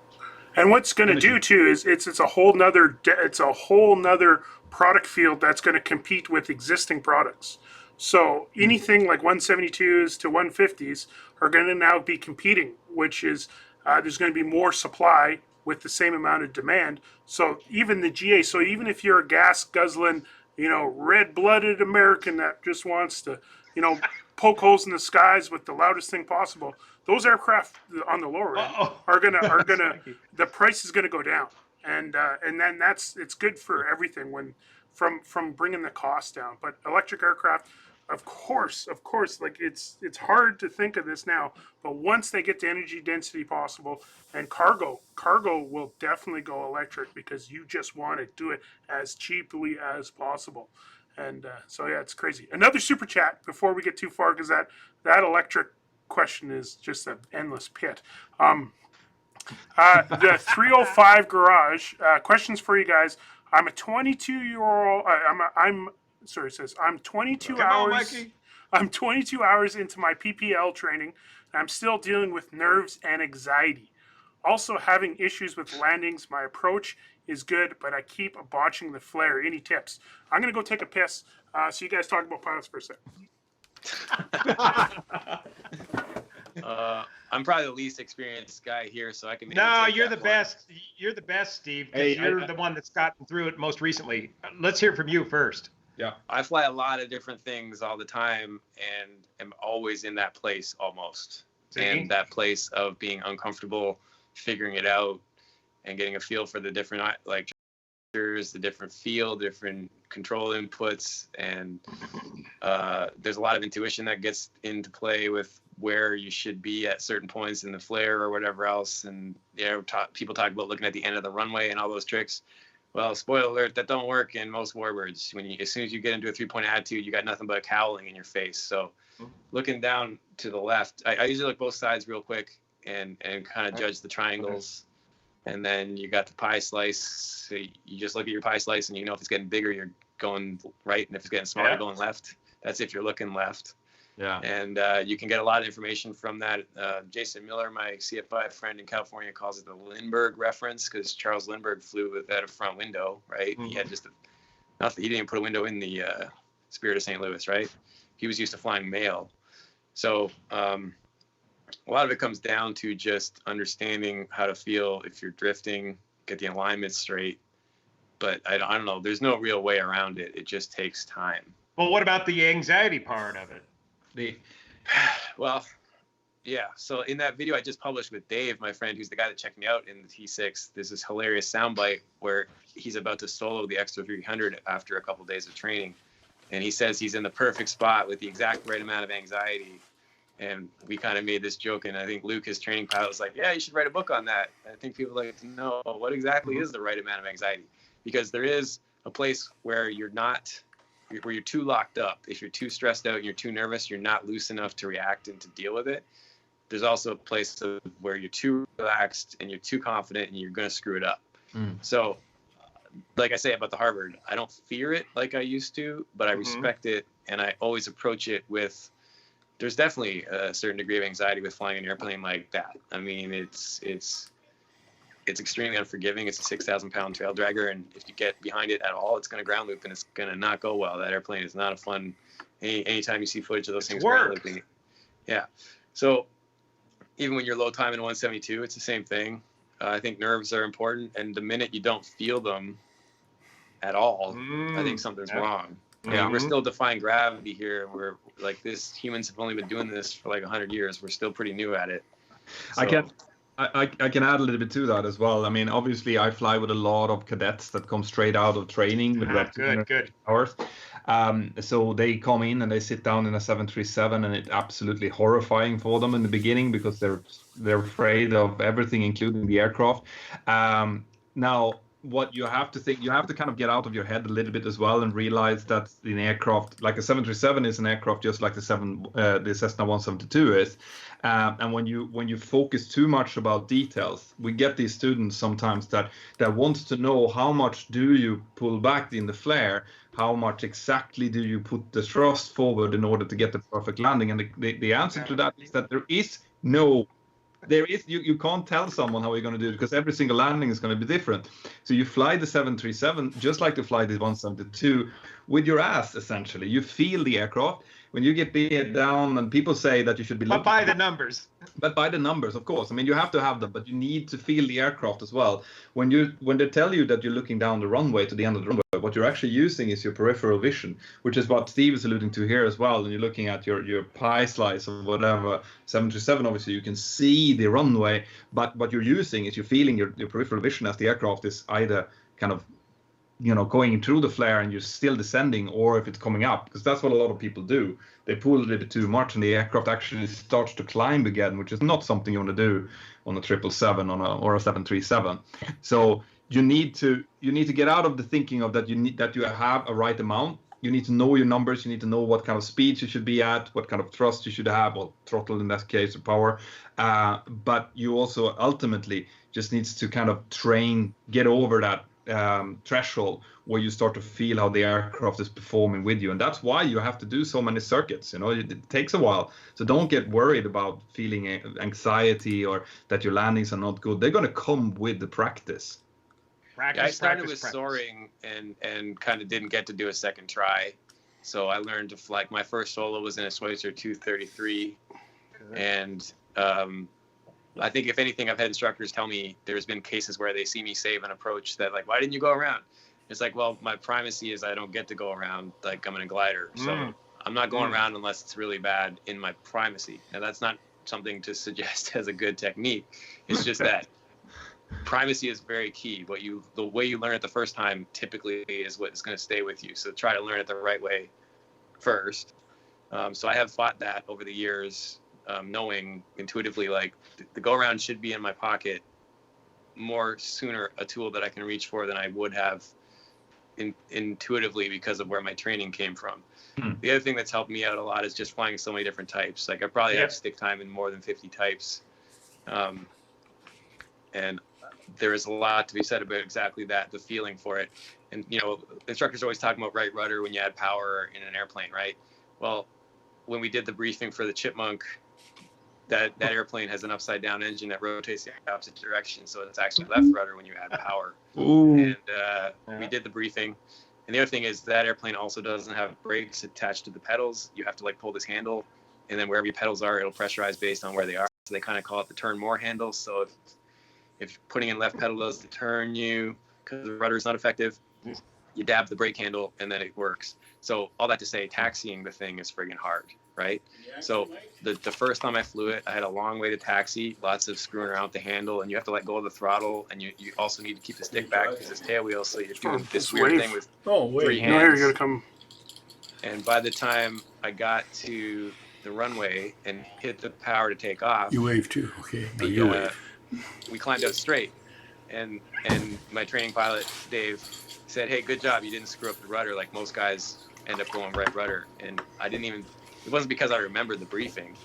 And what's going to do too is it's a whole nother product field that's going to compete with existing products. So anything like 172s to 150s are going to now be competing, which is there's going to be more supply with the same amount of demand. So even the GA, so even if you're a gas guzzling red-blooded American that just wants to, poke holes in the skies with the loudest thing possible. Those aircraft on the lower end are gonna the price is gonna go down, and then it's good for everything from bringing the cost down. But electric aircraft, of course, like it's hard to think of this now, but once they get the energy density possible, and cargo will definitely go electric because you just want to do it as cheaply as possible. And so yeah, it's crazy. Another super chat before we get too far, because that electric question is just an endless pit. The 305 Garage questions for you guys. I'm a 22-year-old. Sorry, it says I'm 22 hours. I'm 22 hours into my PPL training, and I'm still dealing with nerves and anxiety. Also having issues with landings. My approach is good, but I keep botching the flare. Any tips? I'm gonna go take a piss. So you guys talk about pilots for a second. I'm probably the least experienced guy here, so I can. No, you're the best. You're the best, Steve. Hey, you're the one that's gotten through it most recently. Let's hear from you first. Yeah, I fly a lot of different things all the time, and am always in that place almost. And that place of being uncomfortable, figuring it out, and getting a feel for the different the different feel, different control inputs, and there's a lot of intuition that gets into play with where you should be at certain points in the flare or whatever else. And people talk about looking at the end of the runway and all those tricks. Well, spoiler alert, that don't work in most Warbirds. As soon as you get into a 3-point attitude, you got nothing but cowling in your face. So looking down to the left, I usually look both sides real quick and kind of judge the triangles. And then you got the pie slice. So you just look at your pie slice and you know if it's getting bigger, you're going right. And if it's getting smaller, you're going left. That's if you're looking left. Yeah. And you can get a lot of information from that. Jason Miller, my CFI friend in California, calls it the Lindbergh reference because Charles Lindbergh flew without a front window, right? He had just he didn't put a window in the Spirit of St. Louis, right? He was used to flying mail. So a lot of it comes down to just understanding how to feel if you're drifting, get the alignment straight. But I don't know. There's no real way around it. It just takes time. Well, what about the anxiety part of it? Well, yeah. So in that video I just published with Dave, my friend, who's the guy that checked me out in the T6, there's this hilarious soundbite where he's about to solo the extra 300 after a couple of days of training. And he says he's in the perfect spot with the exact right amount of anxiety. And we kind of made this joke, and I think Luke, his training pilot, was like, yeah, you should write a book on that. I think people like to know what exactly is the right amount of anxiety, because there is a place where you're too locked up. If you're too stressed out and you're too nervous, you're not loose enough to react and to deal with it. There's also a place where you're too relaxed and you're too confident and you're going to screw it up. So like I say about the Harvard, I don't fear it like I used to, but I respect it, and I always approach it with, there's definitely a certain degree of anxiety with flying an airplane like that. I mean, it's extremely unforgiving. It's a 6,000-pound tail dragger, and if you get behind it at all, it's going to ground loop, and it's going to not go well. That airplane is not a fun. Anytime you see footage of those things ground looping, yeah. So even when you're low time in 172, it's the same thing. I think nerves are important, and the minute you don't feel them at all, I think something's wrong. Yeah, we're still defying gravity here. We're like humans have only been doing this for like 100 years. We're still pretty new at it. So. I can add a little bit to that as well. I mean, obviously, I fly with a lot of cadets that come straight out of training with good hours. So they come in and they sit down in a 737, and it's absolutely horrifying for them in the beginning because they're afraid of everything, including the aircraft. Now, what you have to think, you have to kind of get out of your head a little bit as well and realize that an aircraft like a 737 is an aircraft just like the Cessna 172 is. And when you focus too much about details, we get these students sometimes that wants to know how much do you pull back in the flare, how much exactly do you put the thrust forward in order to get the perfect landing, and the answer to that is that you can't tell someone how you're going to do it because every single landing is going to be different. So you fly the 737 just like to fly the 172 with your ass, essentially. You feel the aircraft, when you get down, and people say that you should be But looking, by the numbers. but by the numbers, of course. I mean, you have to have them, but you need to feel the aircraft as well. When they tell you that you're looking down the runway to the end of the runway, what you're actually using is your peripheral vision, which is what Steve is alluding to here as well. And you're looking at your pie slice or whatever 737. Obviously, you can see the runway, but what you're using is you're feeling your peripheral vision as the aircraft is either kind of going through the flare and you're still descending, or if it's coming up, because that's what a lot of people do. They pull a little bit too much and the aircraft actually starts to climb again, which is not something you want to do on a 777 or a 737. So you need to get out of the thinking of that you have a right amount. You need to know your numbers. You need to know what kind of speeds you should be at, what kind of thrust you should have, or throttle in that case, or power. But you also ultimately just needs to kind of get over that threshold where you start to feel how the aircraft is performing with you, and that's why you have to do so many circuits. It takes a while, so don't get worried about feeling anxiety or that your landings are not good. They're going to come with the practice. I started with soaring and kind of didn't get to do a second try, so I learned to fly. My first solo was in a Schweitzer 233, and I think if anything, I've had instructors tell me there's been cases where they see me save an approach that like, why didn't you go around? It's like, well, my primacy is I don't get to go around like I'm in a glider. So I'm not going around unless it's really bad in my primacy. And that's not something to suggest as a good technique. It's just that primacy is very key. The way you learn it the first time typically is what is going to stay with you. So try to learn it the right way first. So I have fought that over the years. Knowing intuitively like the go around should be in my pocket more sooner, a tool that I can reach for than I would have intuitively because of where my training came from. The other thing that's helped me out a lot is just flying so many different types. Like I probably have stick time in more than 50 types. And there is a lot to be said about exactly that, the feeling for it. And, instructors always talk about right rudder when you add power in an airplane, right? Well, when we did the briefing for the Chipmunk, that airplane has an upside down engine that rotates the opposite direction, so it's actually left rudder when you add power. And we did the briefing, and the other thing is that airplane also doesn't have brakes attached to the pedals. You have to like pull this handle, and then wherever your pedals are, it'll pressurize based on where they are. So they kind of call it the turn more handle. So if putting in left pedal does the turn you because the rudder is not effective, you dab the brake handle and then it works. So all that to say, taxiing the thing is friggin' hard, right? So the first time I flew it, I had a long way to taxi, lots of screwing around with the handle, and you have to let go of the throttle, and you also need to keep the stick back because it's tail wheel, so you're doing this weird thing with 3 hands. No, here you're gonna come. And by the time I got to the runway and hit the power to take off, You wave too, okay? No, you wave. We climbed out straight, and my training pilot Dave said, "Hey, good job, you didn't screw up the rudder like most guys end up going right rudder." And it wasn't because I remembered the briefing.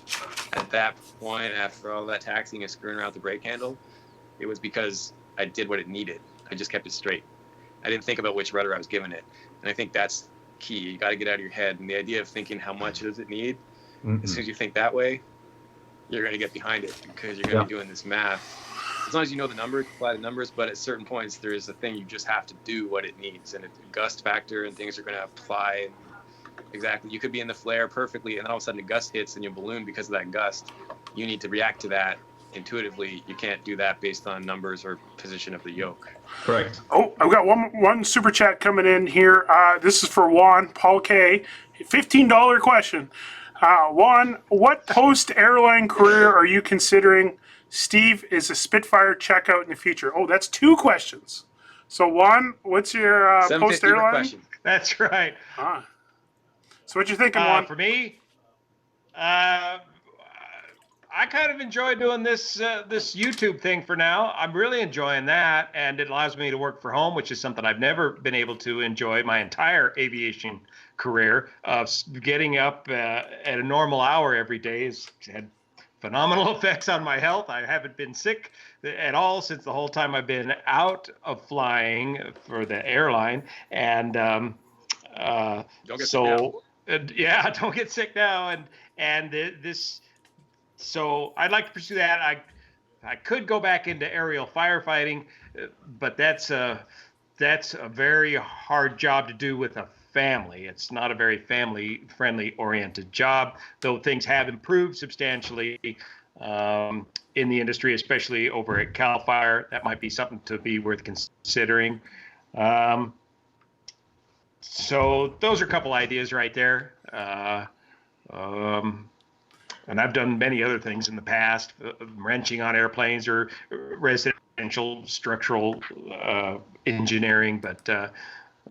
At that point, after all that taxiing and screwing around the brake handle, it was because I did what it needed. I just kept it straight. I didn't think about which rudder I was giving it. And I think that's key. You got to get out of your head. And the idea of thinking how much does it need, as soon as you think that way, you're going to get behind it because you're going to be doing this math. As long as you know the numbers, apply the numbers, but at certain points, there is a thing you just have to do what it needs. And a gust factor and things are going to apply. Exactly. You could be in the flare perfectly, and then all of a sudden a gust hits and you balloon because of that gust. You need to react to that intuitively. You can't do that based on numbers or position of the yoke. Correct. Oh, I've got one super chat coming in here. This is for Juan Paul K. $15 question. Juan, what post-airline career are you considering? Steve, is a Spitfire checkout in the future? Oh, that's 2 questions. So Juan, what's your post-airline? That's right. So what you thinking, Juan? For me, I kind of enjoy doing this YouTube thing for now. I'm really enjoying that, and it allows me to work from home, which is something I've never been able to enjoy my entire aviation career. Getting up at a normal hour every day has had phenomenal effects on my health. I haven't been sick at all since the whole time I've been out of flying for the airline, and Don't get sick now. Don't get sick now, and this. So I'd like to pursue that. I could go back into aerial firefighting, but that's a very hard job to do with a family. It's not a very family-friendly oriented job, though things have improved substantially in the industry, especially over at CAL FIRE. That might be something to be worth considering. So those are a couple ideas right there. And I've done many other things in the past, wrenching on airplanes or residential structural engineering. But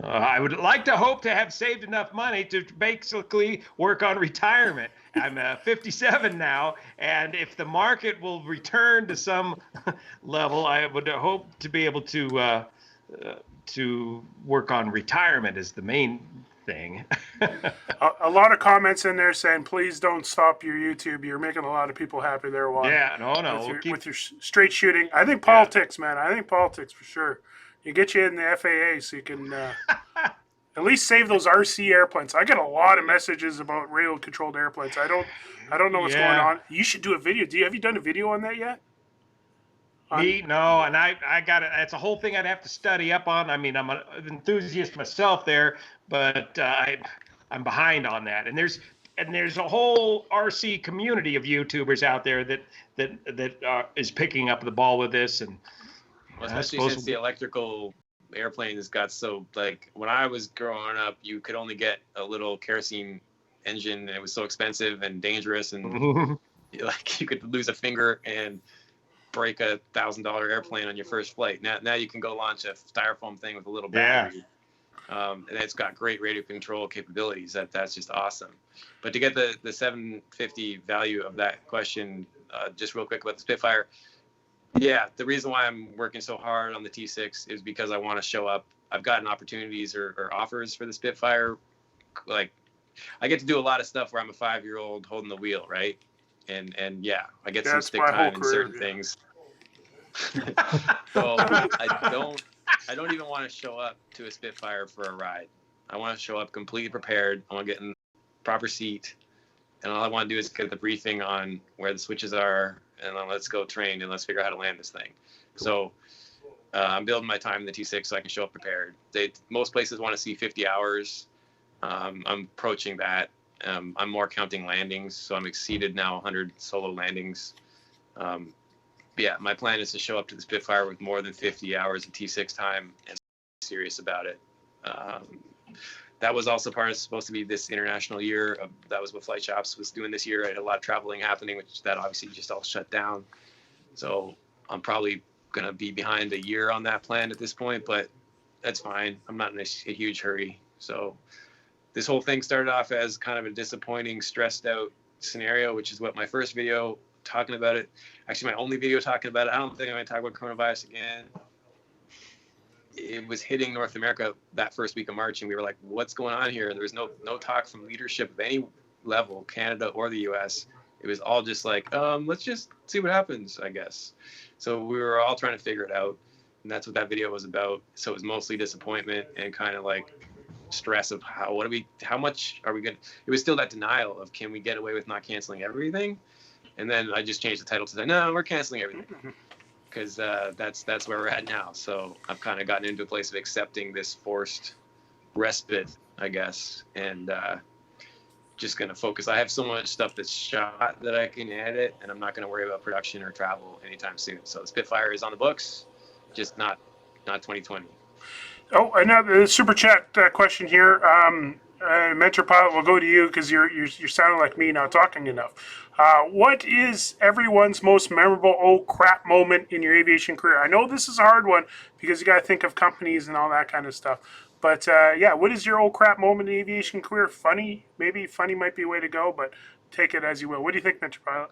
I would like to hope to have saved enough money to basically work on retirement. I'm 57 now, and if the market will return to some level, I would hope to be able to work on retirement is the main thing. A lot of comments in there saying, please don't stop your YouTube. You're making a lot of people happy there, Juan. Yeah, no. With your straight shooting. I think politics, man. I think politics for sure. You get you in the FAA so you can at least save those RC airplanes. I get a lot of messages about radio-controlled airplanes. I don't know what's going on. You should do a video. Have you done a video on that yet? No, and I got it. It's a whole thing I'd have to study up on. I mean, I'm an enthusiast myself there, but I'm behind on that. And there's a whole RC community of YouTubers out there that is picking up the ball with this. And especially since the electrical airplanes got so, like, when I was growing up, you could only get a little kerosene engine, and it was so expensive and dangerous, and like you could lose a finger and break a $1,000 airplane on your first flight. Now you can go launch a styrofoam thing with a little battery. And it's got great radio control capabilities. That's just awesome. But to get the 750 value of that question, just real quick about the Spitfire. Yeah, the reason why I'm working so hard on the T6 is because I want to show up. I've gotten opportunities or offers for the Spitfire. Like, I get to do a lot of stuff where I'm a 5-year-old holding the wheel, right? And yeah, I get some stick time in certain things. So I don't even want to show up to a Spitfire for a ride. I want to show up completely prepared. I want to get in the proper seat, and all I want to do is get the briefing on where the switches are, and then let's go train and let's figure out how to land this thing. So I'm building my time in the T6 so I can show up prepared. Most places want to see 50 hours. I'm approaching that. I'm more counting landings, so I'm exceeded now 100 solo landings. Yeah, my plan is to show up to the Spitfire with more than 50 hours of T6 time and be serious about it. That was also supposed to be this international year. That was what Flight Shops was doing this year. I had a lot of traveling happening, which that obviously just all shut down. So I'm probably going to be behind a year on that plan at this point, but that's fine. I'm not in a huge hurry. So this whole thing started off as kind of a disappointing, stressed out scenario, which is what my first video talking about it. Actually, my only video talking about it. I don't think I'm going to talk about coronavirus again. It was hitting North America that first week of March, and we were like, what's going on here? There was no talk from leadership of any level, Canada or the US. It was all just like, let's just see what happens, I guess. So we were all trying to figure it out, and that's what that video was about. So it was mostly disappointment and kind of like stress of how much are we going to, it was still that denial of, can we get away with not canceling everything? And then I just changed the title to say, no, we're canceling everything, because that's where we're at now. So I've kind of gotten into a place of accepting this forced respite, I guess, and just going to focus. I have so much stuff that's shot that I can edit, and I'm not going to worry about production or travel anytime soon. So the Spitfire is on the books, just not 2020. Oh, another super chat question here. Mentor Pilot, will go to you because you're sounding like me, not talking enough. What is everyone's most memorable oh crap moment in your aviation career? I know this is a hard one because you got to think of companies and all that kind of stuff. But yeah, what is your oh crap moment in the aviation career? Funny, maybe funny might be a way to go, but take it as you will. What do you think, Mentor Pilot?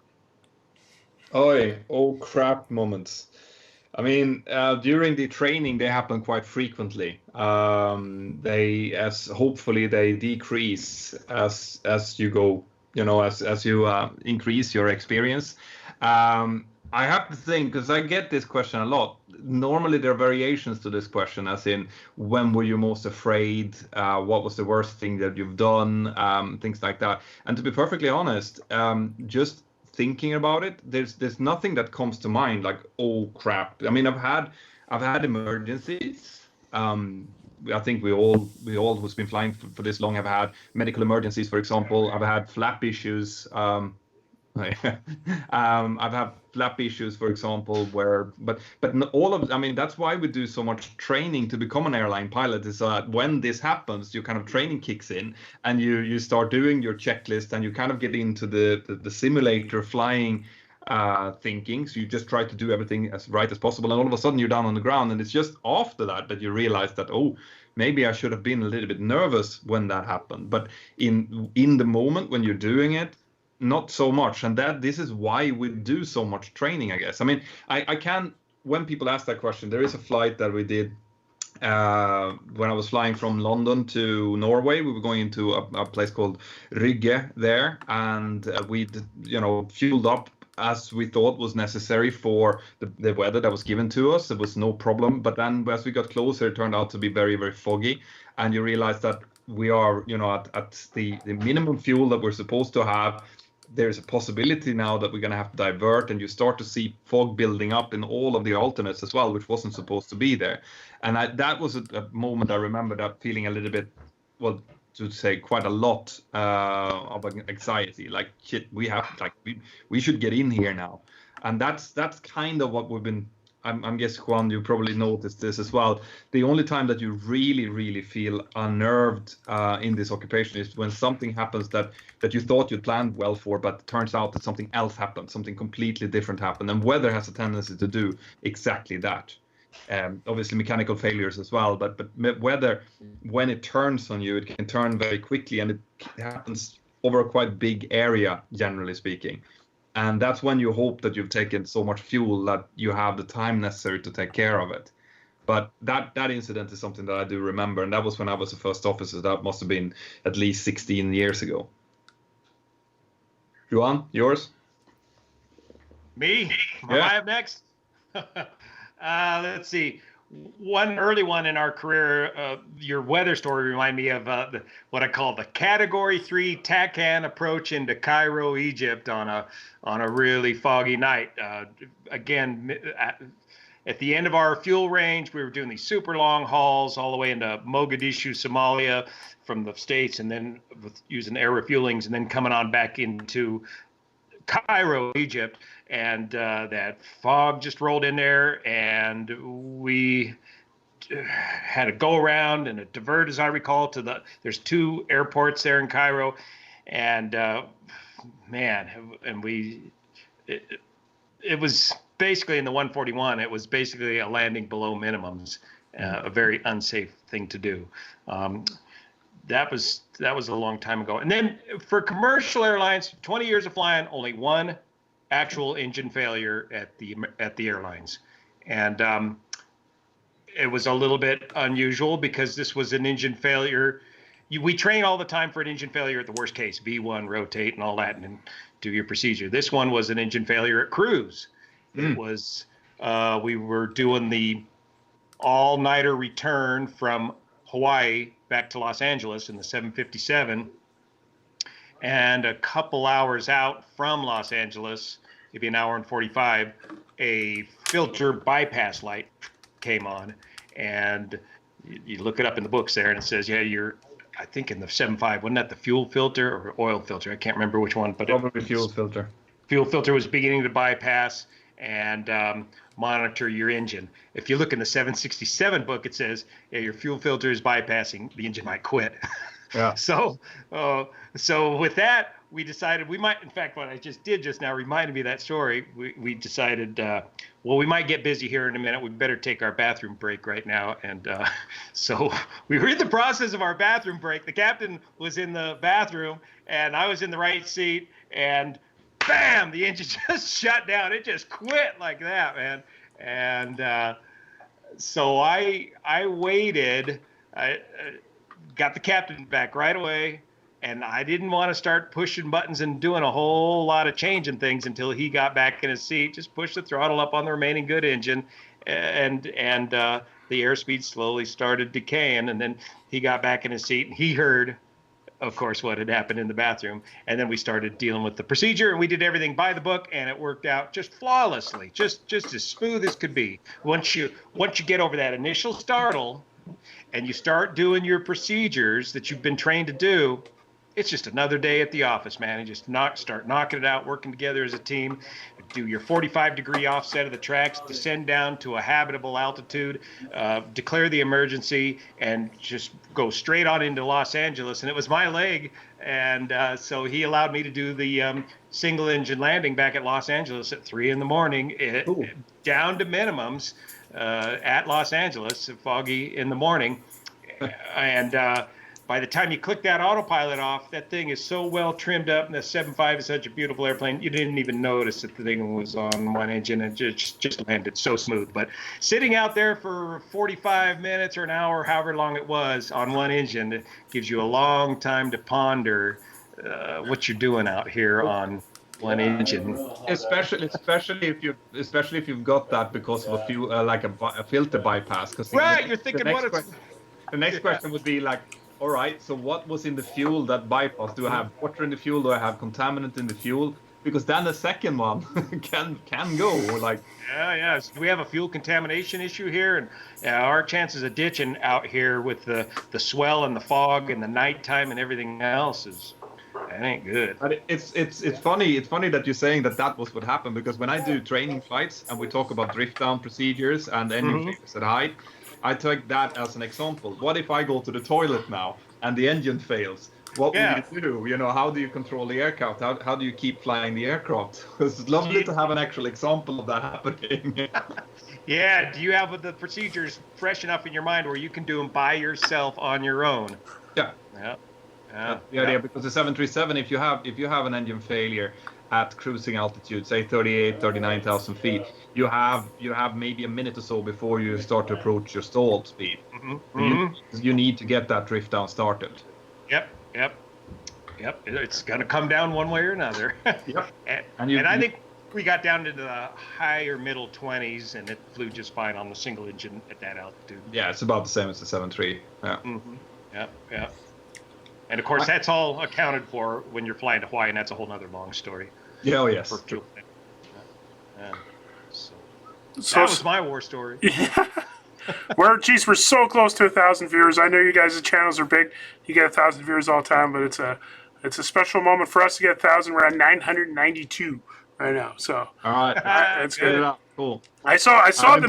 Oh crap moments. I mean, during the training, they happen quite frequently. Hopefully they decrease as you go, as you increase your experience. I have to think, because I get this question a lot. Normally there are variations to this question, as in, when were you most afraid? What was the worst thing that you've done? Things like that. And to be perfectly honest, just thinking about it, there's nothing that comes to mind like, oh crap. I mean, I've had emergencies, I think we all who's been flying for this long have had medical emergencies. For example, I've had flap issues. I've had flap issues, for example, but all of, I mean, that's why we do so much training to become an airline pilot, is that when this happens, your kind of training kicks in, and you start doing your checklist, and you kind of get into the simulator flying thinking. So you just try to do everything as right as possible, and all of a sudden you're down on the ground, and it's just after that you realize that, oh, maybe I should have been a little bit nervous when that happened. But in the moment when you're doing it, not so much. And this is why we do so much training, I guess. I mean, I can, when people ask that question, there is a flight that we did when I was flying from London to Norway. We were going into a place called Rygge there, and we, fueled up as we thought was necessary for the weather that was given to us. There was no problem. But then as we got closer, it turned out to be very, very foggy. And you realize that we are, at the minimum fuel that we're supposed to have. There's a possibility now that we're going to have to divert, and you start to see fog building up in all of the alternates as well, which wasn't supposed to be there. And that was a moment I remember that feeling a little bit, well, to say quite a lot of anxiety. Like, shit, we should get in here now. And that's kind of what we've been. I'm guessing, Juan, you probably noticed this as well. The only time that you really, really feel unnerved in this occupation is when something happens that you thought you'd planned well for, but it turns out that something else happened, something completely different happened. And weather has a tendency to do exactly that. Obviously, mechanical failures as well, but weather, when it turns on you, it can turn very quickly, and it happens over a quite big area, generally speaking. And that's when you hope that you've taken so much fuel that you have the time necessary to take care of it. But that incident is something that I do remember, and that was when I was a first officer. That must have been at least 16 years ago. Johan, yours? Me? Am Yeah. I up next? Let's see. One early one in our career, your weather story reminded me of what I call the Category 3 TACAN approach into Cairo, Egypt on a really foggy night. Again, at the end of our fuel range, we were doing these super long hauls all the way into Mogadishu, Somalia from the States, and then using air refuelings, and then coming on back into Cairo, Egypt. And that fog just rolled in there, and we had a go around and a divert, as I recall, there's 2 airports there in Cairo, and it was basically in the 141. It was basically a landing below minimums, a very unsafe thing to do. That was a long time ago. And then for commercial airlines, 20 years of flying, only one actual engine failure at the airlines, and it was a little bit unusual because this was an engine failure. We train all the time for an engine failure at the worst case, V1, rotate, and all that, and do your procedure. This one was an engine failure at cruise. It was we were doing the all-nighter return from Hawaii back to Los Angeles in the 757. And a couple hours out from Los Angeles, maybe an hour and 45, a filter bypass light came on. And you look it up in the books there, and it says, yeah, I think in the 75, wasn't that the fuel filter or oil filter? I can't remember which one. But probably fuel filter. Fuel filter was beginning to bypass and monitor your engine. If you look in the 767 book, it says, yeah, your fuel filter is bypassing, the engine might quit. Yeah. So with that, we decided we might, in fact, what I just did just now reminded me of that story. We decided, we might get busy here in a minute. We better take our bathroom break right now. And so we were in the process of our bathroom break. The captain was in the bathroom, and I was in the right seat, and bam, the engine just shut down. It just quit like that, man. And so I waited. I got the captain back right away, and I didn't want to start pushing buttons and doing a whole lot of changing things until he got back in his seat. Just push the throttle up on the remaining good engine, and the airspeed slowly started decaying, and then he got back in his seat, and he heard, of course, what had happened in the bathroom. And then we started dealing with the procedure, and we did everything by the book, and it worked out just flawlessly, just as smooth as could be. Once you get over that initial startle, and you start doing your procedures that you've been trained to do, it's just another day at the office, man. And just start knocking it out, working together as a team. Do your 45-degree offset of the tracks, descend down to a habitable altitude, declare the emergency, and just go straight on into Los Angeles. And it was my leg, and so he allowed me to do the single-engine landing back at Los Angeles at 3 in the morning, down to minimums at Los Angeles, foggy in the morning, and by the time you click that autopilot off, that thing is so well trimmed up, and the 7.5 is such a beautiful airplane, you didn't even notice that the thing was on one engine and just landed so smooth. But sitting out there for 45 minutes or an hour, however long it was, on one engine, it gives you a long time to ponder what you're doing out here on one engine. Especially if you've got that because of a few like a filter bypass. Because right, you're thinking the next question would be like, all right, so what was in the fuel that bypassed? Do I have water in the fuel? Do I have contaminant in the fuel? Because then the second one can go. Like, yeah. So we have a fuel contamination issue here, and our chances of ditching out here with the swell and the fog and the nighttime and everything else that ain't good. But it's funny. It's funny that you're saying that was what happened, because when I do training flights and we talk about drift down procedures and engine failures at height, I take that as an example. What if I go to the toilet now and the engine fails? What will you do? You know, how do you control the aircraft? How do you keep flying the aircraft? Because it's lovely to have an actual example of that happening. Yeah. Do you have the procedures fresh enough in your mind where you can do them by yourself on your own? Yeah. Yeah. The idea, because the 737, if you have an engine failure at cruising altitude, say 39,000 feet, you have maybe a minute or so before you start to approach your stalled speed. You need to get that drift down started. Yep. It's going to come down one way or another. Yep. and I think we got down into the higher middle 20s, and it flew just fine on the single engine at that altitude. Yeah, it's about the same as the 7.3. Yeah. Yep. And of course, that's all accounted for when you're flying to Hawaii, and that's a whole other long story. Yeah, yes. So that was my war story. Yeah. We're so close to 1,000 viewers. I know you guys' channels are big. You get 1,000 viewers all the time, but it's a special moment for us to get 1,000. We're at 992 right now. So all right, that's good. Cool. I saw it on the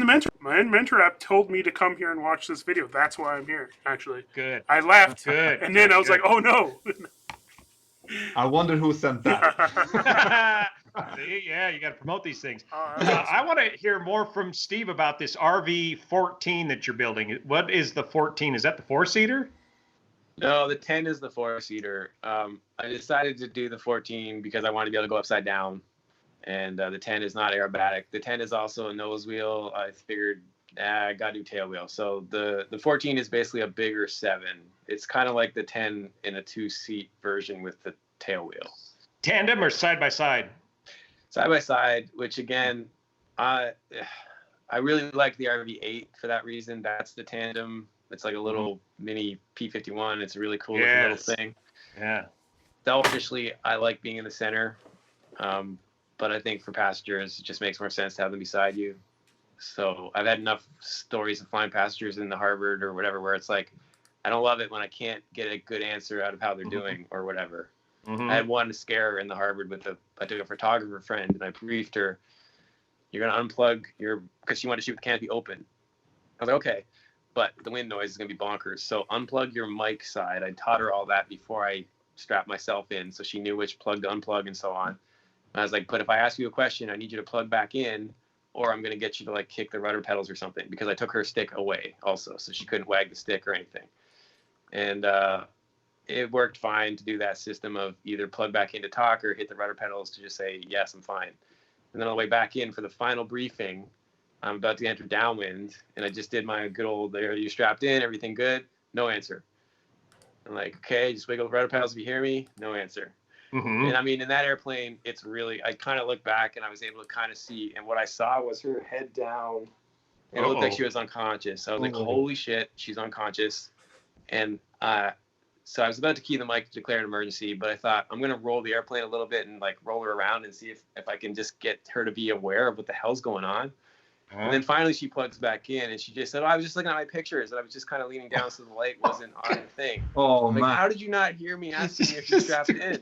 mentor. My mentor app told me to come here and watch this video. That's why I'm here, actually. Good. I left. Good. And then I was like, oh no. I wonder who sent that. Yeah, you got to promote these things. I want to hear more from Steve about this RV-14 that you're building. What is the 14? Is that the 4-seater? No, the 10 is the 4-seater. I decided to do the 14 because I wanted to be able to go upside down. And the 10 is not aerobatic. The 10 is also a nose wheel. I figured, I got to do tail wheel. So the 14 is basically a bigger 7. It's kind of like the 10 in a 2-seat version with the tail wheel. Tandem or side by side? Side by side, which again, I really like the RV-8 for that reason. That's the tandem. It's like a little mini P-51. It's a really cool little thing. Yeah. Selfishly, I like being in the center. But I think for passengers, it just makes more sense to have them beside you. So I've had enough stories of flying passengers in the Harvard or whatever, where it's like, I don't love it when I can't get a good answer out of how they're doing or whatever. I had one scare in the Harvard I took a photographer friend and I briefed her, you're going to unplug because she wanted to shoot the canopy open. I was like, okay, but the wind noise is going to be bonkers. So unplug your mic side. I taught her all that before I strapped myself in. So she knew which plug to unplug and so on. I was like, but if I ask you a question, I need you to plug back in, or I'm going to get you to like kick the rudder pedals or something, because I took her stick away also, so she couldn't wag the stick or anything. And it worked fine to do that system of either plug back in to talk or hit the rudder pedals to just say, yes, I'm fine. And then on the way back in for the final briefing, I'm about to enter downwind, and I just did my good old, are you strapped in, everything good? No answer. I'm like, okay, just wiggle the rudder pedals if you hear me. No answer. And I mean, in that airplane, it's really, I kind of looked back and I was able to kind of see, and what I saw was her head down, and it looked like she was unconscious. I was like, holy shit, she's unconscious. And so I was about to key the mic to declare an emergency, but I thought, I'm going to roll the airplane a little bit and like roll her around and see if I can just get her to be aware of what the hell's going on. And then finally she plugs back in and she just said, oh, I was just looking at my pictures and I was just kind of leaning down so the light wasn't on the thing. Oh, I'm like, man. how did you not hear me asking you if you're strapped in?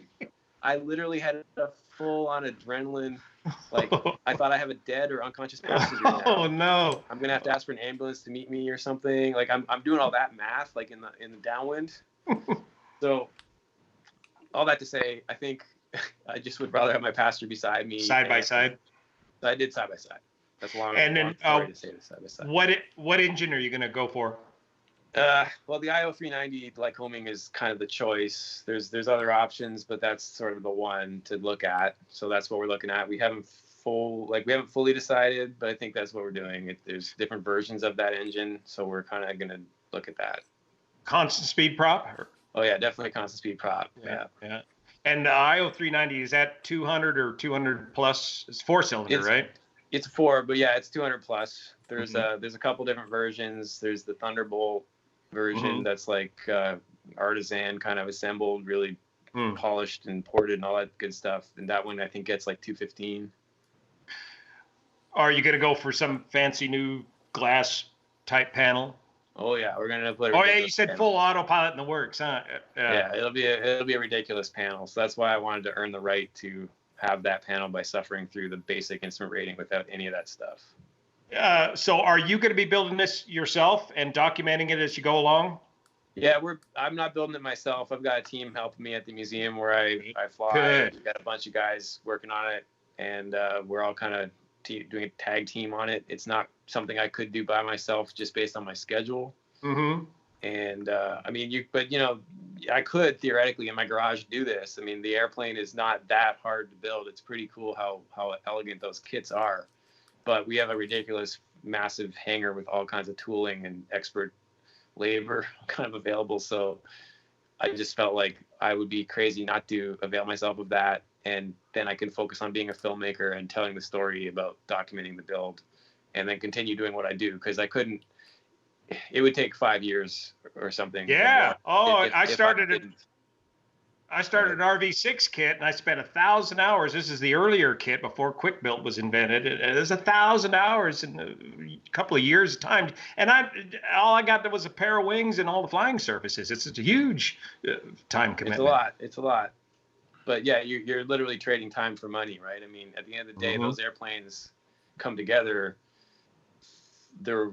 I literally had a full-on adrenaline. Like, I thought I have a dead or unconscious passenger now. Oh no! I'm gonna have to ask for an ambulance to meet me or something. Like, I'm doing all that math, like in the downwind. So, all that to say, I think I just would rather have my passenger beside me. Side by side. I did side by side. That's long. And then, story to say this side by side. What engine are you gonna go for? Well, the IO 390 Lycoming is kind of the choice. There's other options, but that's sort of the one to look at. So that's what we're looking at. We haven't fully decided, but I think that's what we're doing. There's different versions of that engine, so we're kind of gonna look at that. Constant speed prop? Oh yeah, definitely constant speed prop. Yeah. And the IO 390, is that 200 or 200 plus? It's 4-cylinder, right? It's 4, but yeah, it's 200 plus. There's a couple different versions. There's the Thunderbolt version that's like artisan kind of assembled, really polished and ported and all that good stuff. And that one I think gets like 215. Are you gonna go for some fancy new glass type panel? Oh yeah, we're gonna put. Oh yeah, you said full autopilot in the works, huh? Yeah, it'll be a ridiculous panel. So that's why I wanted to earn the right to have that panel by suffering through the basic instrument rating without any of that stuff. So are you going to be building this yourself and documenting it as you go along? Yeah, I'm not building it myself. I've got a team helping me at the museum where I fly. Good. We've got a bunch of guys working on it, and we're all kind of doing a tag team on it. It's not something I could do by myself just based on my schedule. And I mean, I could theoretically in my garage do this. I mean, the airplane is not that hard to build. It's pretty cool how elegant those kits are. But we have a ridiculous, massive hangar with all kinds of tooling and expert labor kind of available. So I just felt like I would be crazy not to avail myself of that. And then I can focus on being a filmmaker and telling the story about documenting the build and then continue doing what I do. Because it would take 5 years or something. Yeah. I started an RV6 kit and I spent 1,000 hours. This is the earlier kit before Quick Built was invented. There's 1,000 hours in a couple of years of time. And all I got was a pair of wings and all the flying surfaces. It's a huge time commitment. It's a lot. But yeah, you're literally trading time for money, right? I mean, at the end of the day, those airplanes come together. They're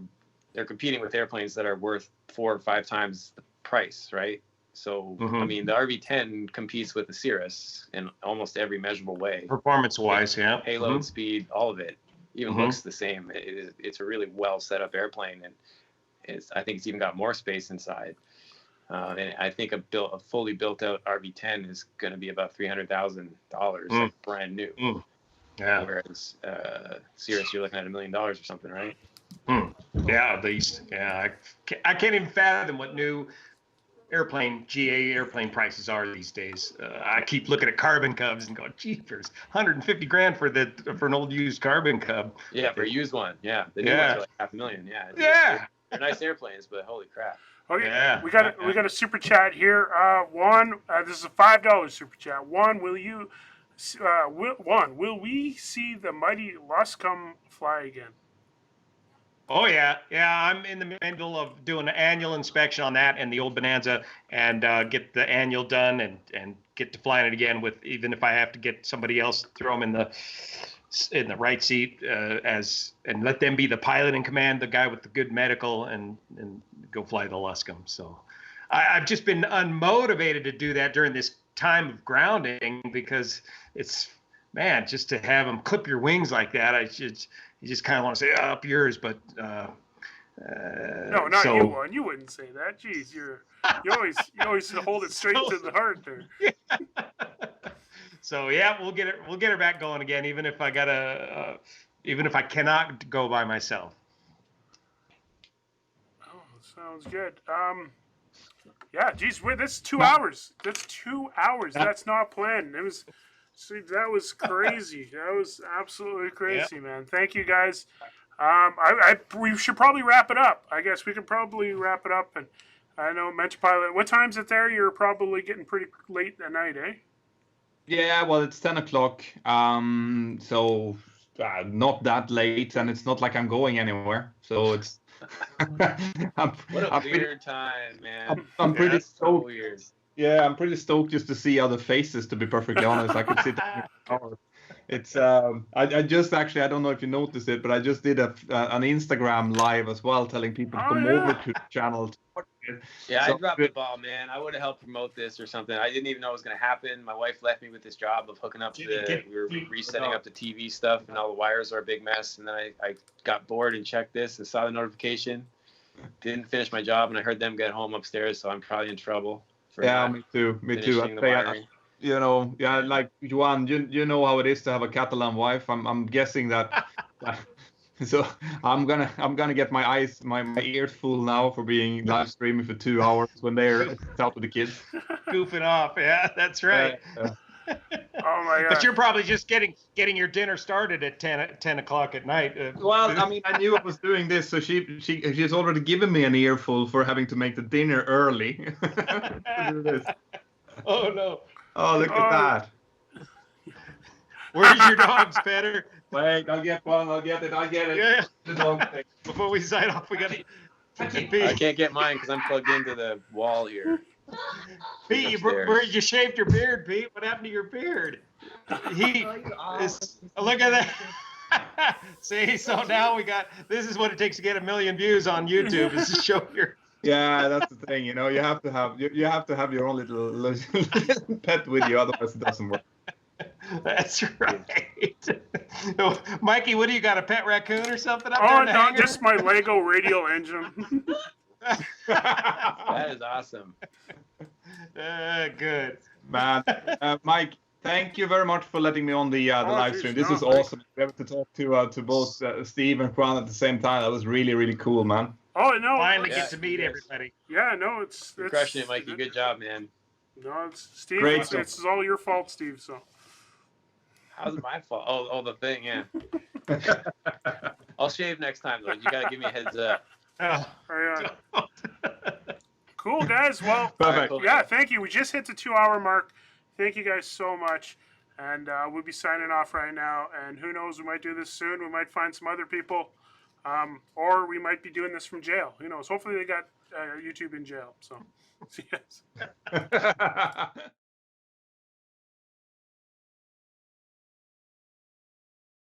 competing with airplanes that are worth 4 or 5 times the price, right? So, I mean, the RV-10 competes with the Cirrus in almost every measurable way. Performance-wise, yeah. Payload, speed, all of it. Even looks the same. It's a really well set up airplane, and I think it's even got more space inside. And I think a fully built out RV-10 is going to be about $300,000, like brand new. Yeah. Whereas Cirrus, you're looking at $1 million or something, right? Yeah, at least. Yeah, I can't even fathom what new GA airplane prices are these days. I keep looking at Carbon Cubs and going, jeepers, $150,000 for an old used Carbon Cub. Yeah, for a used one. Yeah, the new ones are like $500,000. Yeah. They're nice airplanes, but holy crap. Okay, we got a super chat here. Juan, this is a $5 super chat. Juan, will we see the mighty Luscombe fly again? Oh yeah, I'm in the middle of doing an annual inspection on that and the old Bonanza, and get the annual done and get to flying it again. With even if I have to get somebody else to throw them in the right seat and let them be the pilot in command, the guy with the good medical, and go fly the Luscombe. So I've just been unmotivated to do that during this time of grounding because it's just to have them clip your wings like that. You just kind of want to say up yours, but no, not you, Juan. You wouldn't say that. Jeez, you always hold it straight to the heart there. So yeah, we'll get her back going again, even if I cannot go by myself. Oh, sounds good. Yeah, geez, this is 2 hours. That's 2 hours. That's not planned. That was crazy. That was absolutely crazy, man. Thank you, guys. We should probably wrap it up. I guess we can probably wrap it up. And I know Mentor Pilot. What time's it there? You're probably getting pretty late at night, eh? Yeah, well, it's 10 o'clock. So not that late, and it's not like I'm going anywhere. So it's I'm, What a I'm pretty, weird time, man. I'm pretty that's so stoked. weird. Yeah, I'm pretty stoked just to see other faces. To be perfectly honest, I could sit there for hours. It's I just actually, I don't know if you noticed it, but I just did an Instagram live as well, telling people to Oh, come yeah. over to the channel to watch it. Yeah, So- I dropped the ball, man. I would have helped promote this or something. I didn't even know it was going to happen. My wife left me with this job of hooking up we were resetting up the TV stuff, and all the wires are a big mess. And then I got bored and checked this and saw the notification. Didn't finish my job, and I heard them get home upstairs, so I'm probably in trouble. Yeah, me too. Me too. finishing the wiring. You know, yeah, like Juan, you know how it is to have a Catalan wife. I'm guessing that. So I'm gonna get my ears full now for being live streaming for 2 hours when they're out with the kids. Goofing off. Yeah, that's right. Oh my god. But you're probably just getting your dinner started at 10 o'clock at night. Well, I mean, I knew I was doing this, so she's already given me an earful for having to make the dinner early. Do this. Oh no. Oh, look at that. Where's your dogs, Peter? Wait, I'll get one. I'll get it. Yeah. The dog thing. Before we sign off, we got to. I can't get mine because I'm plugged into the wall here. Pete, you shaved your beard, Pete. What happened to your beard? Look at that. See, so now this is what it takes to get 1 million views on YouTube, is to show your. Yeah, that's the thing. You know, you have to have your own little pet with you, otherwise it doesn't work. That's right. Mikey, what do you got? A pet raccoon or something up there? Oh in the no, hangar? just my Lego radial engine. That is awesome. Good. Man, Mike, thank you very much for letting me on the live geez, stream. This no, is awesome. We have to talk to both Steve and Juan at the same time. That was really, really cool, man. Oh no. Finally Yeah, get to meet yes. everybody. Yeah, no, it's You're crushing it, Mikey. Good job, man. No, it's Steve. Great It's, job. it's all your fault, Steve. So. How's it my fault? Oh, the thing, yeah. I'll shave next time, though. You got to give me a heads up. Oh. Yeah. Cool, guys. Well, Perfect. Cool. yeah, thank you. We just hit the 2-hour mark. Thank you guys so much. And we'll be signing off right now. And who knows, we might do this soon. We might find some other people. Or we might be doing this from jail. Who knows? Hopefully they got YouTube in jail. So, see you guys.